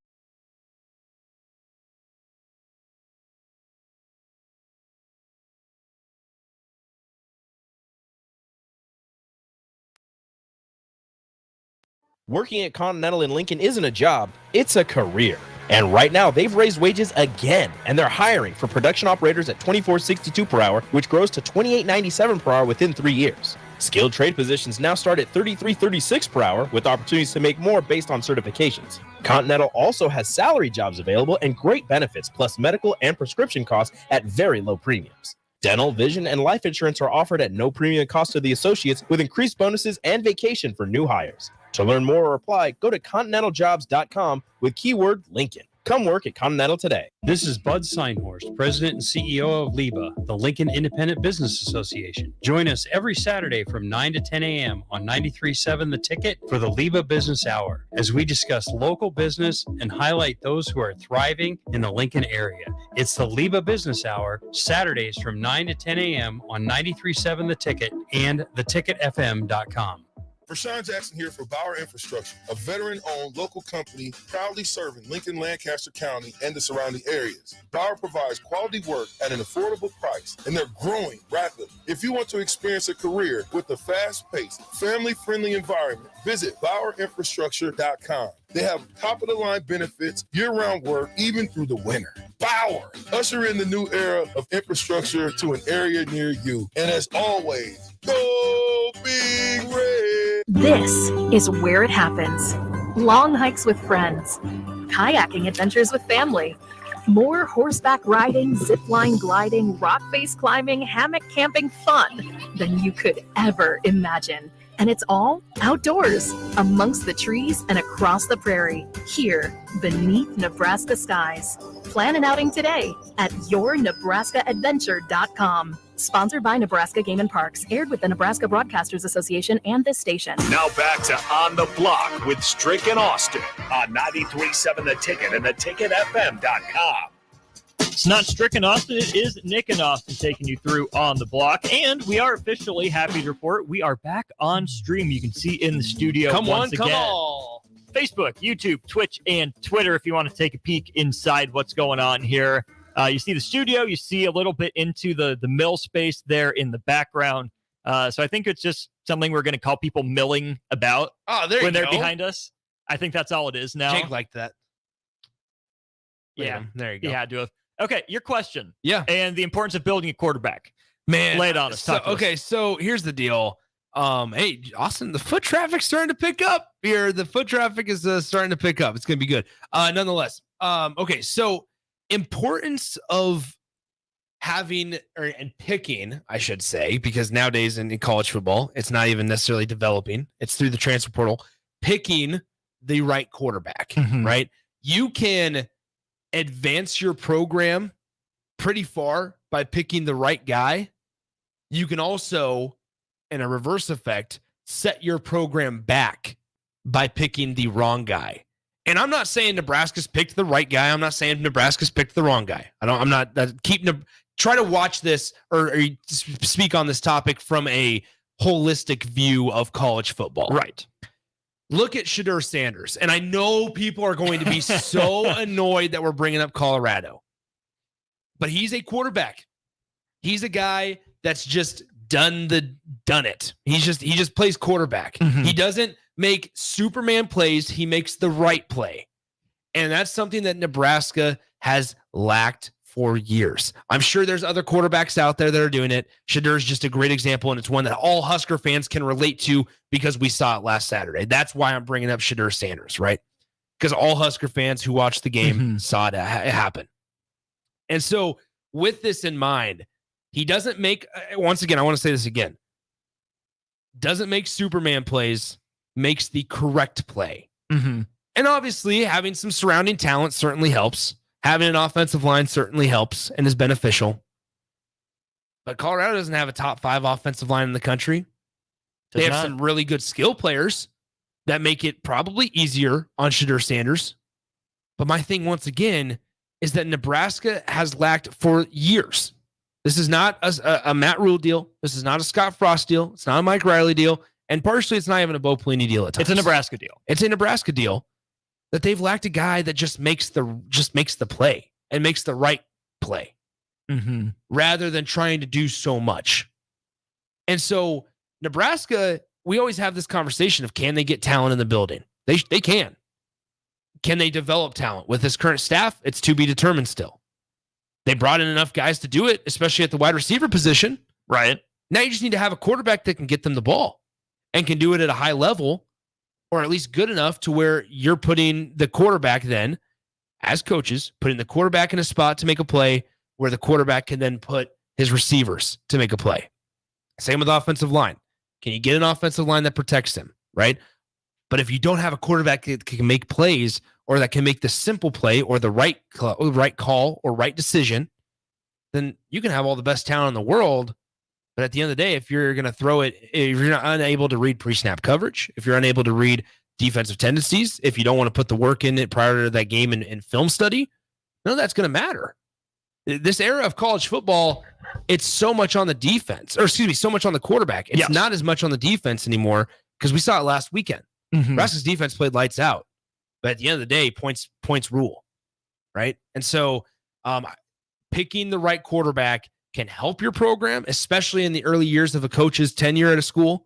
working at Continental in Lincoln isn't a job, it's a career. And right now, they've raised wages again, and they're hiring for production operators at $24.62 per hour, which grows to $28.97 per hour within 3 years. Skilled trade positions now start at $33.36 per hour, with opportunities to make more based on certifications. Continental also has salary jobs available and great benefits, plus medical and prescription costs at very low premiums. Dental, vision, and life insurance are offered at no premium cost to the associates, with increased bonuses and vacation for new hires. To learn more or apply, go to continentaljobs.com with keyword Lincoln. Come work at Continental today. This is Bud Seinhorst, President and CEO of LIBA, the Lincoln Independent Business Association. Join us every Saturday from 9 to 10 a.m. on 93.7 The Ticket for the LIBA Business Hour, as we discuss local business and highlight those who are thriving in the Lincoln area. It's the LIBA Business Hour, Saturdays from 9 to 10 a.m. on 93.7 The Ticket and theticketfm.com. Rashawn Jackson here for Bauer Infrastructure, a veteran-owned local company proudly serving Lincoln, Lancaster County, and the surrounding areas. Bauer provides quality work at an affordable price, and they're growing rapidly. If you want to experience a career with a fast-paced, family-friendly environment, visit BauerInfrastructure.com. They have top-of-the-line benefits, year-round work, even through the winter. Bauer, usher in the new era of infrastructure to an area near you. And as always, go Big Red! This is where it happens. Long hikes with friends, kayaking adventures with family, more horseback riding, zipline gliding, rock face climbing, hammock camping fun than you could ever imagine. And it's all outdoors, amongst the trees and across the prairie, here beneath Nebraska skies. Plan an outing today at yournebraskaadventure.com. Sponsored by Nebraska Game and Parks, aired with the Nebraska Broadcasters Association and this station. Now back to On the Block with Strick and Austin on 93.7 The Ticket and theticketfm.com. It's not Strick and Austin, it is Nick and Austin taking you through On the Block. And we are officially happy to report we are back on stream. You can see in the studio once again. Facebook, YouTube, Twitch, and Twitter if you want to take a peek inside what's going on here. You see the studio, you see a little bit into the mill space there in the background. So I think it's just something we're going to call people milling about when they're behind us. I think that's all it is now. Jake liked that. Yeah, there you go. He had to have. Okay, your question. Yeah. And the importance of building a quarterback. Man. Lay it on us. So here's the deal. Hey, Austin, the foot traffic's starting to pick up here. The foot traffic is starting to pick up. It's going to be good. Nonetheless. Okay, so importance of having and picking, I should say, because nowadays in college football, it's not even necessarily developing. It's through the transfer portal, picking the right quarterback, right? You can advance your program pretty far by picking the right guy. You can also, in a reverse effect, set your program back by picking the wrong guy. And I'm not saying Nebraska's picked the right guy. I'm not saying Nebraska's picked the wrong guy. Try to watch this or speak on this topic from a holistic view of college football. Right. Look at Shedeur Sanders. And I know people are going to be so annoyed that we're bringing up Colorado. But he's a quarterback. He's a guy that's just done it. He just plays quarterback. He doesn't make Superman plays. He makes the right play. And that's something that Nebraska has lacked for years. I'm sure there's other quarterbacks out there that are doing it. Shedeur is just a great example, and it's one that all Husker fans can relate to because we saw it last Saturday. That's why I'm bringing up Shedeur Sanders, right? Because all Husker fans who watched the game saw it happen. And so with this in mind, he doesn't make, once again, I want to say this again, doesn't make Superman plays, makes the correct play. And obviously having some surrounding talent certainly helps. Having an offensive line certainly helps and is beneficial. But Colorado doesn't have a top 5 offensive line in the country. They have some really good skill players that make it probably easier on Shedeur Sanders. But my thing, once again, is that Nebraska has lacked for years. This is not a Matt Rule deal. This is not a Scott Frost deal. It's not a Mike Riley deal. And partially, it's not even a Bo Pelini deal at times. It's a Nebraska deal. It's a Nebraska deal. That they've lacked a guy that just makes the play and makes the right play rather than trying to do so much. And so Nebraska, we always have this conversation of can they get talent in the building? They can. Can they develop talent? With this current staff, it's to be determined still. They brought in enough guys to do it, especially at the wide receiver position. Right. Now you just need to have a quarterback that can get them the ball and can do it at a high level, or at least good enough to where you're putting the quarterback then, as coaches, putting the quarterback in a spot to make a play where the quarterback can then put his receivers to make a play. Same with offensive line. Can you get an offensive line that protects him, right? But if you don't have a quarterback that can make plays or that can make the simple play or the right call or right decision, then you can have all the best talent in the world. But at the end of the day, if you're going to throw it, if you're unable to read pre-snap coverage, if you're unable to read defensive tendencies, if you don't want to put the work in it prior to that game in film study, none of that's going to matter. This era of college football, it's so much on the defense, so much on the quarterback. It's not as much on the defense anymore because we saw it last weekend. Nebraska's defense played lights out. But at the end of the day, points rule, right? And so picking the right quarterback can help your program, especially in the early years of a coach's tenure at a school,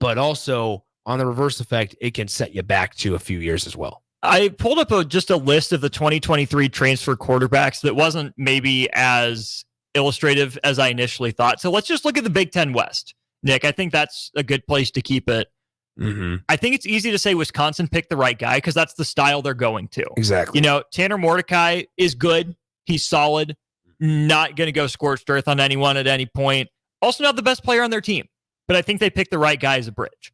but also on the reverse effect, it can set you back to a few years as well. I pulled up just a list of the 2023 transfer quarterbacks that wasn't maybe as illustrative as I initially thought. So let's just look at the Big Ten West. Nick, I think that's a good place to keep it. I think it's easy to say Wisconsin picked the right guy because that's the style they're going to. Exactly. You know, Tanner Mordecai is good. He's solid. Not going to go scorched earth on anyone at any point. Also not the best player on their team, but I think they picked the right guy as a bridge.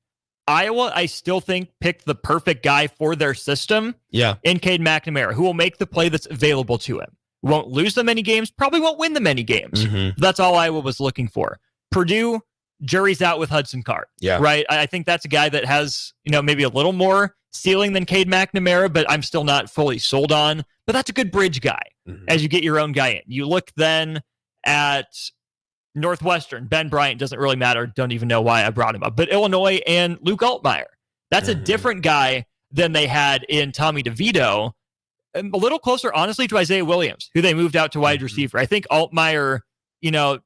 Iowa, I still think, picked the perfect guy for their system. Yeah. In Cade McNamara, who will make the play that's available to him. Won't lose them many games, probably won't win them many games. That's all Iowa was looking for. Purdue, jury's out with Hudson Card. Yeah. Right? I think that's a guy that has, you know, maybe a little more ceiling than Cade McNamara, but I'm still not fully sold on. But that's a good bridge guy as you get your own guy in. You look then at Northwestern. Ben Bryant doesn't really matter. Don't even know why I brought him up. But Illinois and Luke Altmaier. That's a different guy than they had in Tommy DeVito. A little closer, honestly, to Isaiah Williams, who they moved out to wide receiver. I think Altmaier, you know,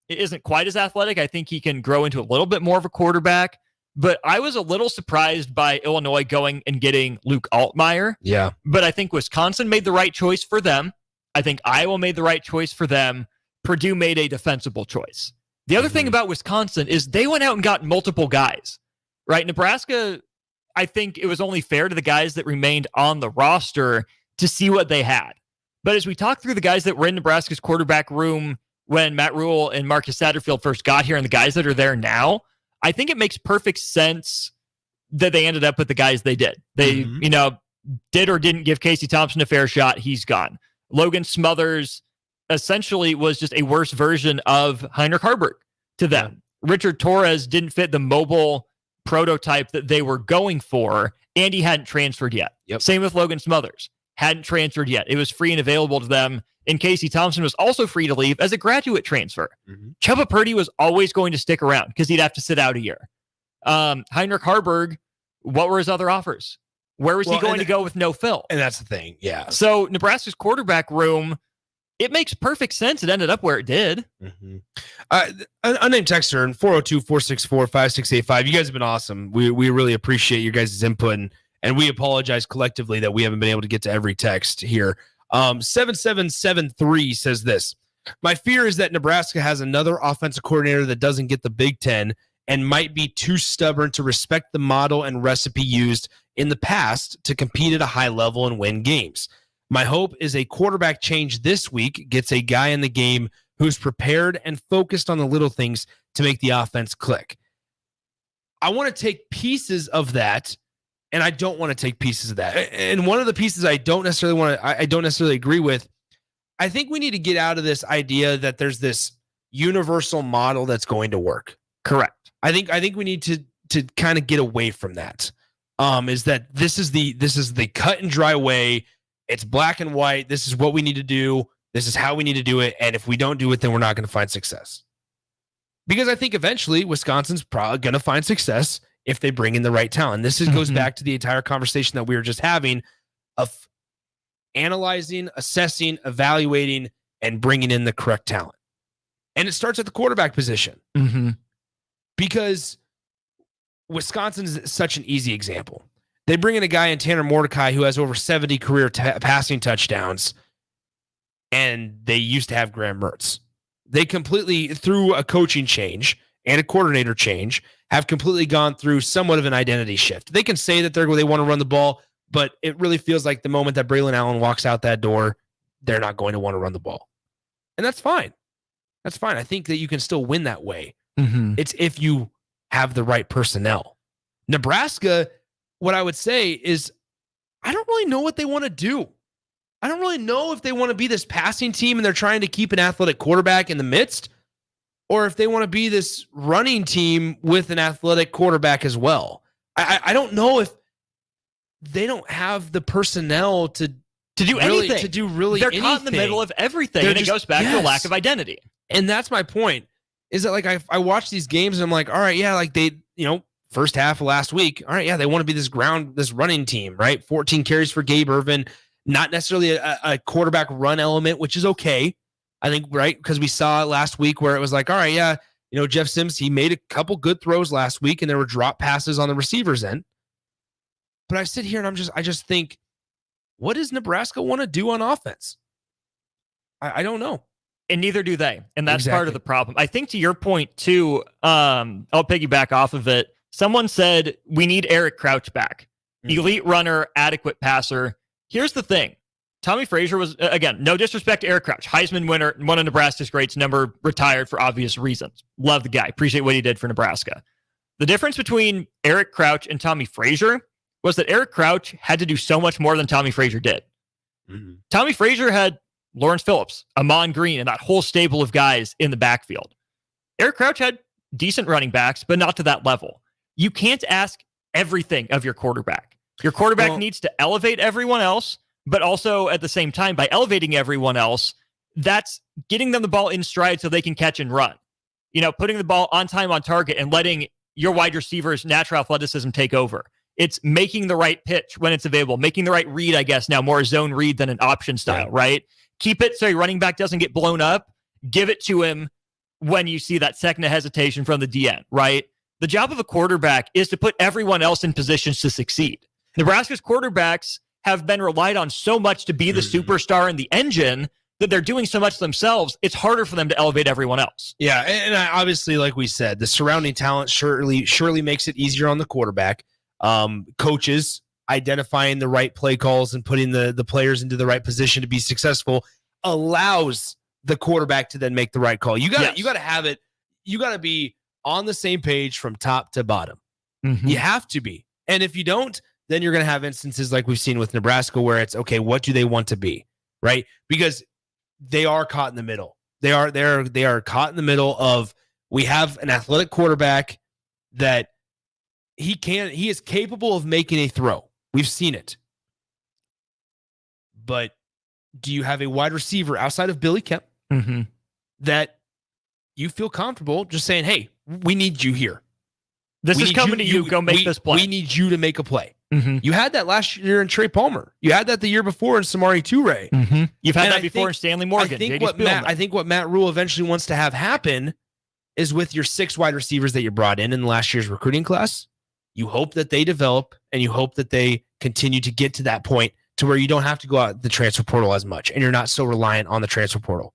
isn't quite as athletic. I think he can grow into a little bit more of a quarterback. But I was a little surprised by Illinois going and getting Luke Altmaier. Yeah. But I think Wisconsin made the right choice for them. I think Iowa made the right choice for them. Purdue made a defensible choice. The other thing about Wisconsin is they went out and got multiple guys, right? Nebraska, I think it was only fair to the guys that remained on the roster to see what they had. But as we talk through the guys that were in Nebraska's quarterback room when Matt Rule and Marcus Satterfield first got here and the guys that are there now, I think it makes perfect sense that they ended up with the guys they did. They, you know, did or didn't give Casey Thompson a fair shot. He's gone. Logan Smothers essentially was just a worse version of Heinrich Harburg to them. Richard Torres didn't fit the mobile prototype that they were going for, and he hadn't transferred yet. Same with Logan Smothers. Hadn't transferred yet. It was free and available to them. And Casey Thompson was also free to leave as a graduate transfer. Chubba Purdy was always going to stick around because he'd have to sit out a year. Heinrich Harburg, what were his other offers? Where was he going to go with no film? And that's the thing. Yeah. So Nebraska's quarterback room, it makes perfect sense. It ended up where it did. Unnamed texter and 402-464-5685. You guys have been awesome. We really appreciate your guys' input, and we apologize collectively that we haven't been able to get to every text here. 7773 says this. My fear is that Nebraska has another offensive coordinator that doesn't get the Big Ten and might be too stubborn to respect the model and recipe used in the past to compete at a high level and win games. My hope is a quarterback change this week gets a guy in the game who's prepared and focused on the little things to make the offense click. I want to take pieces of that, and I don't want to take pieces of that. And one of the pieces I don't necessarily agree with, I think we need to get out of this idea that there's this universal model that's going to work. Correct. I think we need to kind of get away from that. Is that this is the cut and dry way. It's black and white. This is what we need to do. This is how we need to do it. And if we don't do it, then we're not going to find success. Because I think eventually Wisconsin's probably going to find success if they bring in the right talent. This goes back to the entire conversation that we were just having of analyzing, assessing, evaluating, and bringing in the correct talent. And it starts at the quarterback position. Because Wisconsin is such an easy example. They bring in a guy in Tanner Mordecai who has over 70 career passing touchdowns, and they used to have Graham Mertz. They completely, through a coaching change and a coordinator change, have completely gone through somewhat of an identity shift. They can say that they want to run the ball, but it really feels like the moment that Braylon Allen walks out that door, they're not going to want to run the ball. And that's fine. That's fine. I think that you can still win that way. It's if you have the right personnel. Nebraska, what I would say is, I don't really know what they want to do. I don't really know if they want to be this passing team and they're trying to keep an athletic quarterback in the midst, or if they want to be this running team with an athletic quarterback as well. I don't know if they don't have the personnel to do really, anything. to do really They're anything. caught in the middle of everything, and it goes back to a lack of identity. And that's my point, is that like I watch these games and I'm like, all right, yeah, like they, first half of last week, all right, yeah, they want to be this running team, right? 14 carries for Gabe Ervin, not necessarily a quarterback run element, which is okay, I think, right? Because we saw it last week where it was like, all right, yeah, Jeff Sims, he made a couple good throws last week and there were drop passes on the receivers end. But I sit here and I just think, what does Nebraska want to do on offense? I don't know. And neither do they. And that's part of the problem. I think to your point too, I'll piggyback off of it. Someone said we need Eric Crouch back. Elite runner, adequate passer. Here's the thing. Tommy Frazier was, again, no disrespect to Eric Crouch, Heisman winner, one of Nebraska's greats, never retired for obvious reasons. Love the guy. Appreciate what he did for Nebraska. The difference between Eric Crouch and Tommy Frazier was that Eric Crouch had to do so much more than Tommy Frazier did. Mm-hmm. Tommy Frazier had Lawrence Phillips, Amon Green, and that whole stable of guys in the backfield. Eric Crouch had decent running backs, but not to that level. You can't ask everything of your quarterback. Your quarterback needs to elevate everyone else, but also at the same time, by elevating everyone else, that's getting them the ball in stride so they can catch and run. Putting the ball on time, on target, and letting your wide receivers' natural athleticism take over. It's making the right pitch when it's available, making the right read, I guess, now more zone read than an option style, right? Keep it so your running back doesn't get blown up. Give it to him when you see that second of hesitation from the DN, right? The job of a quarterback is to put everyone else in positions to succeed. Nebraska's quarterbacks have been relied on so much to be the superstar and the engine that they're doing so much themselves, it's harder for them to elevate everyone else. Yeah, and obviously, like we said, the surrounding talent surely makes it easier on the quarterback. Coaches identifying the right play calls and putting the players into the right position to be successful allows the quarterback to then make the right call. You got to have it. You got to be on the same page from top to bottom. Mm-hmm. You have to be. And if you don't, then you're going to have instances like we've seen with Nebraska where it's, okay, what do they want to be? Right? Because they are caught in the middle. They are caught in the middle of, we have an athletic quarterback that he is capable of making a throw. We've seen it. But do you have a wide receiver outside of Billy Kemp that you feel comfortable just saying, hey, we need you here. This is coming to you. Go make this play. We need you to make a play. Mm-hmm. You had that last year in Trey Palmer. You had that the year before in Samari Toure. Mm-hmm. You've had that before in Stanley Morgan. I think what Matt Rule eventually wants to have happen is with your 6 wide receivers that you brought in last year's recruiting class. You hope that they develop and you hope that they continue to get to that point to where you don't have to go out the transfer portal as much and you're not so reliant on the transfer portal.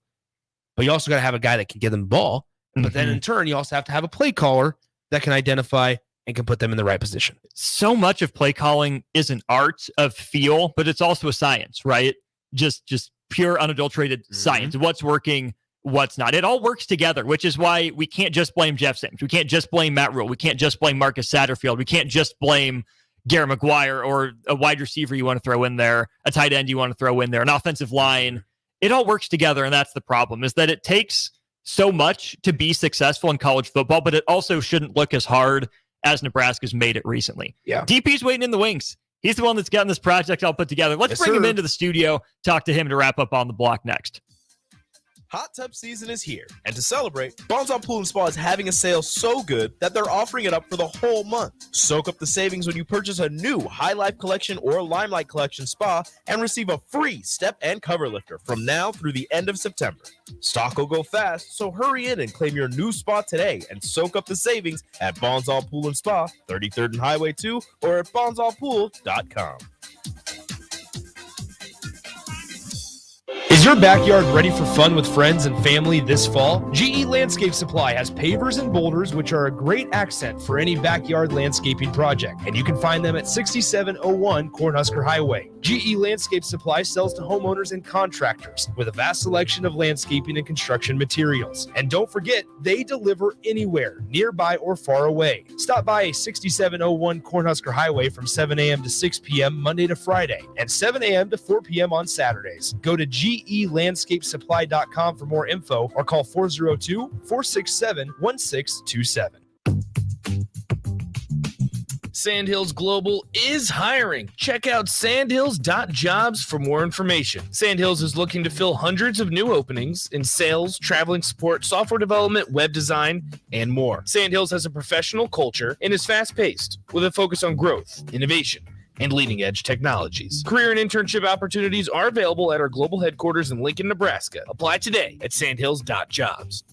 But you also got to have a guy that can give them the ball. But then in turn, you also have to have a play caller that can identify and can put them in the right position. So much of play calling is an art of feel, but it's also a science, right? Just pure unadulterated science. What's working, what's not. It all works together, which is why we can't just blame Jeff Sims. We can't just blame Matt Rule. We can't just blame Marcus Satterfield. We can't just blame Garrett McGuire or a wide receiver you want to throw in there, a tight end you want to throw in there, an offensive line. It all works together, and that's the problem, is that it takes so much to be successful in college football, but it also shouldn't look as hard as Nebraska's made it recently. Yeah. DP's waiting in the wings. He's the one that's gotten this project all put together. Let's bring him into the studio, talk to him to wrap up On the Block next. Hot tub season is here, and to celebrate, Bonds on Pool & Spa is having a sale so good that they're offering it up for the whole month. Soak up the savings when you purchase a new High Life Collection or Limelight Collection spa and receive a free step and cover lifter from now through the end of September. Stock will go fast, so hurry in and claim your new spa today and soak up the savings at Bonds on Pool & Spa, 33rd and Highway 2, or at bondsonpool.com. Is your backyard ready for fun with friends and family this fall? GE Landscape Supply has pavers and boulders, which are a great accent for any backyard landscaping project, and you can find them at 6701 Cornhusker Highway. GE Landscape Supply sells to homeowners and contractors with a vast selection of landscaping and construction materials. And don't forget, they deliver anywhere, nearby or far away. Stop by 6701 Cornhusker Highway from 7 a.m. to 6 p.m. Monday to Friday, and 7 a.m. to 4 p.m. on Saturdays. Go to GELandscapesupply.com for more info or call 402-467-1627. Sandhills Global is hiring. Check out sandhills.jobs for more information. Sandhills is looking to fill hundreds of new openings in sales, traveling support, software development, web design, and more. Sandhills has a professional culture and is fast-paced with a focus on growth, innovation, and leading-edge technologies. Career and internship opportunities are available at our global headquarters in Lincoln, Nebraska. Apply today at sandhills.jobs.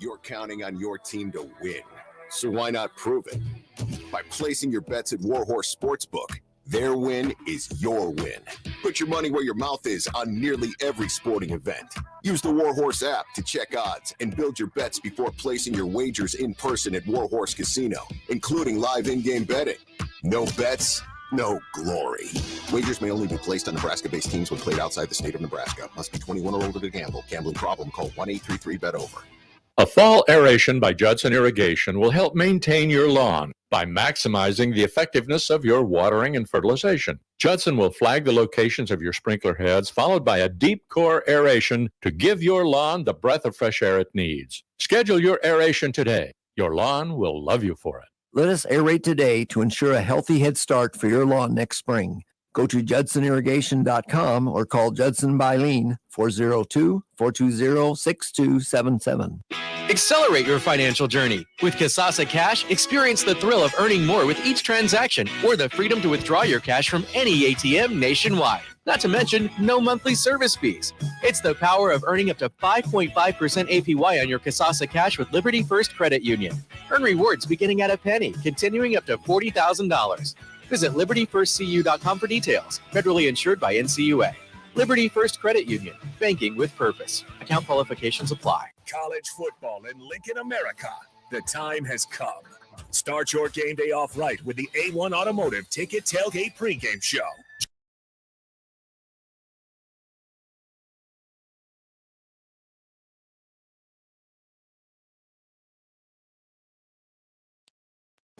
You're counting on your team to win, so why not prove it? By placing your bets at Warhorse Sportsbook, their win is your win. Put your money where your mouth is on nearly every sporting event. Use the Warhorse app to check odds and build your bets before placing your wagers in person at Warhorse Casino, including live in-game betting. No bets, no glory. Wagers may only be placed on Nebraska-based teams when played outside the state of Nebraska. Must be 21 or older to gamble. Gambling problem? Call 1-833-BET-OVER. A fall aeration by Judson Irrigation will help maintain your lawn by maximizing the effectiveness of your watering and fertilization. Judson will flag the locations of your sprinkler heads, followed by a deep core aeration to give your lawn the breath of fresh air it needs. Schedule your aeration today. Your lawn will love you for it. Let us aerate today to ensure a healthy head start for your lawn next spring. Go to judsonirrigation.com or call Judson Bylene 402-420-6277. Accelerate your financial journey. With Kasasa Cash, experience the thrill of earning more with each transaction or the freedom to withdraw your cash from any ATM nationwide. Not to mention, no monthly service fees. It's the power of earning up to 5.5% APY on your Kasasa Cash with Liberty First Credit Union. Earn rewards beginning at a penny, continuing up to $40,000. Visit libertyfirstcu.com for details. Federally insured by NCUA. Liberty First Credit Union. Banking with purpose. Account qualifications apply. College football in Lincoln, America. The time has come. Start your game day off right with the A1 Automotive Ticket Tailgate pregame show.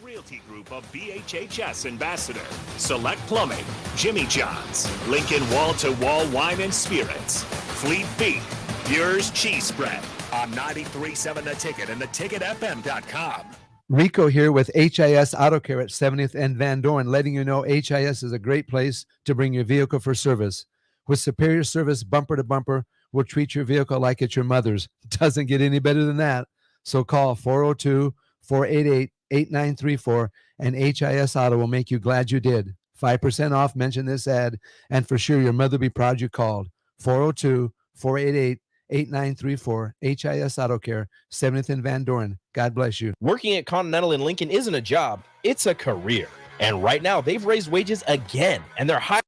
Realty Group of BHHS Ambassador, Select Plumbing, Jimmy John's, Lincoln Wall-to-Wall Wine and Spirits, Fleet Feet, Muir's Cheese Spread on 93.7 The Ticket and theticketfm.com. Rico here with HIS Auto Care at 70th and Van Dorn, letting you know HIS is a great place to bring your vehicle for service. With superior service bumper to bumper, we'll treat your vehicle like it's your mother's. Doesn't get any better than that. So call 402-488-8934 and HIS Auto will make you glad you did. 5% off, mention this ad, and for sure your mother will be proud you called. 402-488-8934, HIS Auto Care, 70th and Van Dorn. God bless you. Working at Continental in Lincoln isn't a job, it's a career. And right now, they've raised wages again, and they're hiring.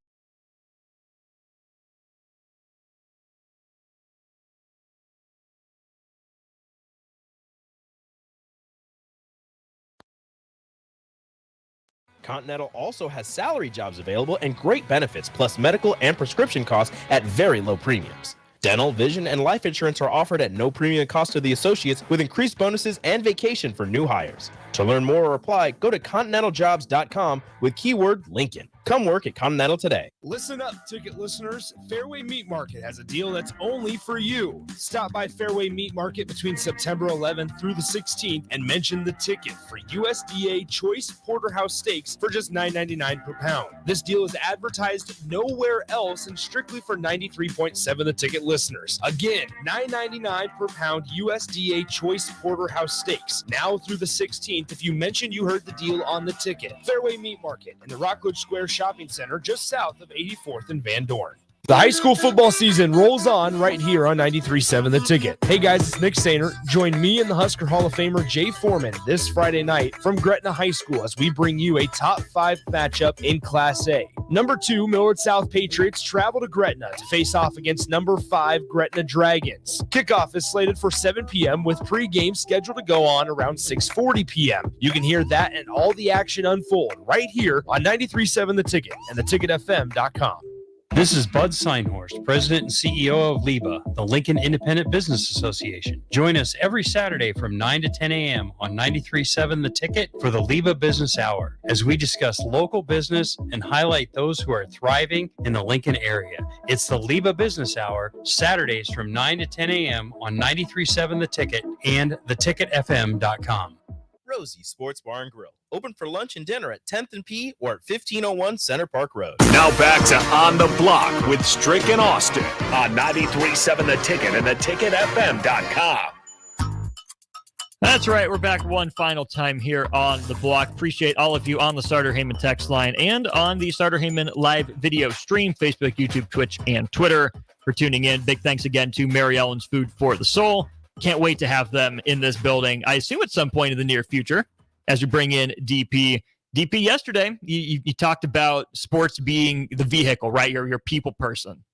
Continental also has salary jobs available and great benefits, plus medical and prescription costs at very low premiums. Dental, vision, and life insurance are offered at no premium cost to the associates with increased bonuses and vacation for new hires. To learn more or apply, go to continentaljobs.com with keyword Lincoln. Come work at Continental today. Listen up, ticket listeners. Fairway Meat Market has a deal that's only for you. Stop by Fairway Meat Market between September 11th through the 16th and mention the ticket for USDA Choice Porterhouse Steaks for just $9.99 per pound. This deal is advertised nowhere else and strictly for 93.7 The Ticket listeners. Again, $9.99 per pound USDA Choice Porterhouse Steaks. Now through the 16th if you mention you heard the deal on the ticket. Fairway Meat Market in the Rockwood Square Shopping Center just south of 84th and Van Dorn. The high school football season rolls on right here on 93.7 The Ticket. Hey guys, it's Nick Sainer. Join me and the Husker Hall of Famer Jay Foreman this Friday night from Gretna High School as we bring you a top 5 matchup in Class A. Number 2, Millard South Patriots travel to Gretna to face off against number 5, Gretna Dragons. Kickoff is slated for 7 p.m. with pregame scheduled to go on around 6:40 p.m. You can hear that and all the action unfold right here on 93.7 The Ticket and theticketfm.com. This is Bud Seinhorst, President and CEO of LIBA, the Lincoln Independent Business Association. Join us every Saturday from 9 to 10 a.m. on 93.7 The Ticket for the LIBA Business Hour, as we discuss local business and highlight those who are thriving in the Lincoln area. It's the LIBA Business Hour, Saturdays from 9 to 10 a.m. on 93.7 The Ticket and theticketfm.com. Rosie's Sports Bar and Grill. Open for lunch and dinner at 10th and P or at 1501 Center Park Road. Now back to On the Block with Strick and Austin on 93.7 The Ticket and theticketfm.com. That's right. We're back one final time here on the block. Appreciate all of you on the Starter Heyman text line and on the Starter Heyman live video stream, Facebook, YouTube, Twitch, and Twitter for tuning in. Big thanks again to Mary Ellen's Food for the Soul. Can't wait to have them in this building, I assume at some point in the near future, as we bring in DP DP, yesterday you talked about sports being the vehicle, right? You're your people person.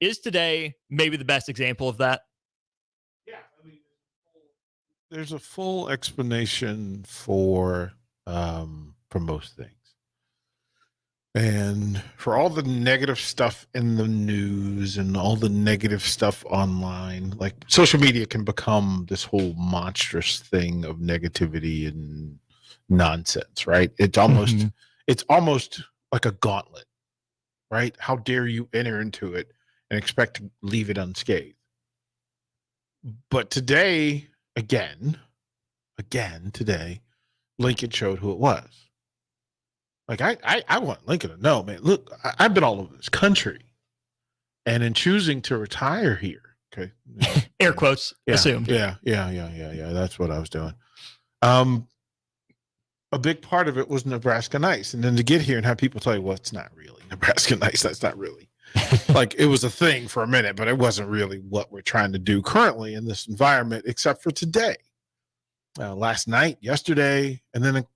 Is today maybe the best example of that? There's a full explanation for most things. And for all the negative stuff in the news and all the negative stuff online, like social media can become this whole monstrous thing of negativity and nonsense, right? It's almost like a gauntlet, right? How dare you enter into it and expect to leave it unscathed? But today, again, today, Lincoln showed who it was. Like, I want Lincoln to know, man, look, I've been all over this country. And in choosing to retire here, okay. Air quotes, assumed. Yeah. That's what I was doing. A big part of it was Nebraska Nice. And then to get here and have people tell you, well, it's not really Nebraska Nice. That's not really. Like, it was a thing for a minute, but it wasn't really what we're trying to do currently in this environment, except for today. Last night, yesterday, and then a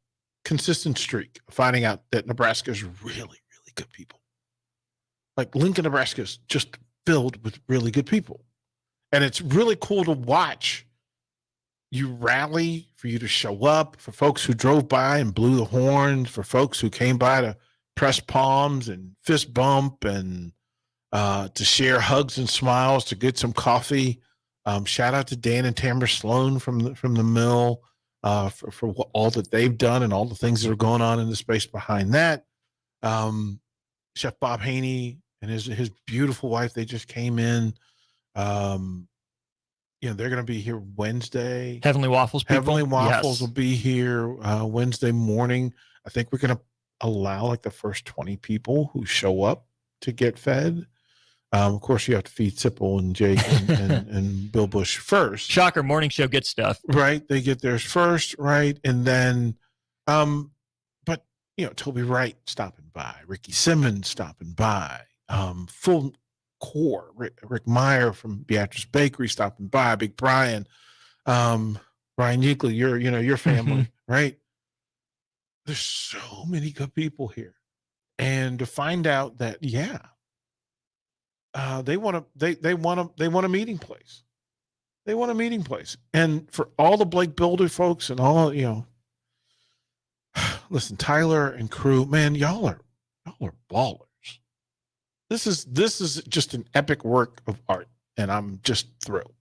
consistent streak of finding out that Nebraska is really, really good people. Like, Lincoln, Nebraska is just filled with really good people. And it's really cool to watch you rally, for you to show up, for folks who drove by and blew the horns, for folks who came by to press palms and fist bump and to share hugs and smiles, to get some coffee. Shout out to Dan and Tamara Sloan from the mill for all that they've done and all the things that are going on in the space behind that. Chef Bob Haney and his beautiful wife, they just came in. They're going to be here Wednesday. Heavenly Waffles people. Heavenly Waffles will be here Wednesday morning. I think we're going to allow like the first 20 people who show up to get fed. Of course, you have to feed Sipple and Jake and Bill Bush first. Shocker, morning show gets stuff. Right. They get theirs first, right? And then, but, Toby Wright stopping by, Ricky Simmons stopping by, full core, Rick Meyer from Beatrice Bakery stopping by, Big Brian, Brian Yeakley, your family, right? There's so many good people here. And to find out that, they want a meeting place. They want a meeting place. And for all the Blake Builder folks and all, listen, Tyler and crew, man, y'all are ballers. This is just an epic work of art, and I'm just thrilled.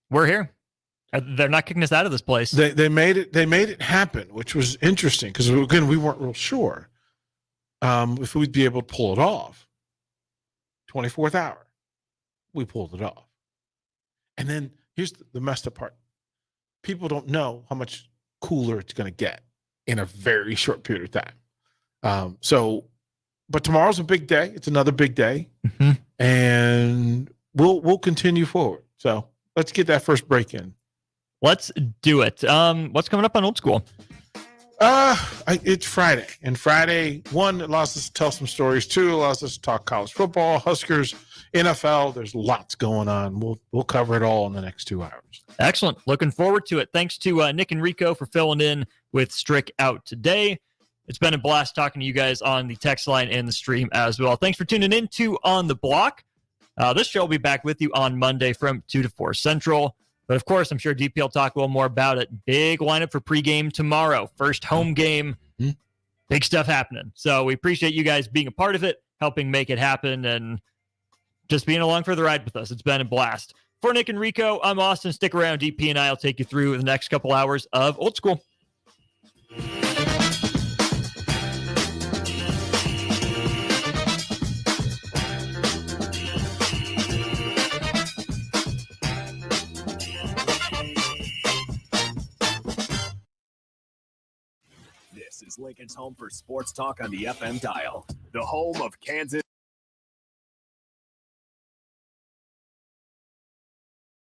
We're here. They're not kicking us out of this place. They made it happen, which was interesting because, again, we weren't real sure if we'd be able to pull it off. 24th hour, we pulled it off. And then here's the messed up part. People don't know how much cooler it's going to get in a very short period of time. But tomorrow's a big day. It's another big day. Mm-hmm. And we'll continue forward. So let's get that first break in. Let's do it. What's coming up on Old School? It's Friday. And Friday, one, allows us to tell some stories. Two, allows us to talk college football, Huskers, NFL. There's lots going on. We'll cover it all in the next 2 hours. Excellent. Looking forward to it. Thanks to Nick and Rico for filling in with Strick out today. It's been a blast talking to you guys on the text line and the stream as well. Thanks for tuning in to On the Block. This show will be back with you on Monday from 2 to 4 Central. But, of course, I'm sure DP will talk a little more about it. Big lineup for pregame tomorrow. First home game. Big stuff happening. So we appreciate you guys being a part of it, helping make it happen, and just being along for the ride with us. It's been a blast. For Nick and Rico, I'm Austin. Stick around. DP and I will take you through the next couple hours of Old School. This is Lincoln's home for sports talk on the FM dial. The home of Kansas.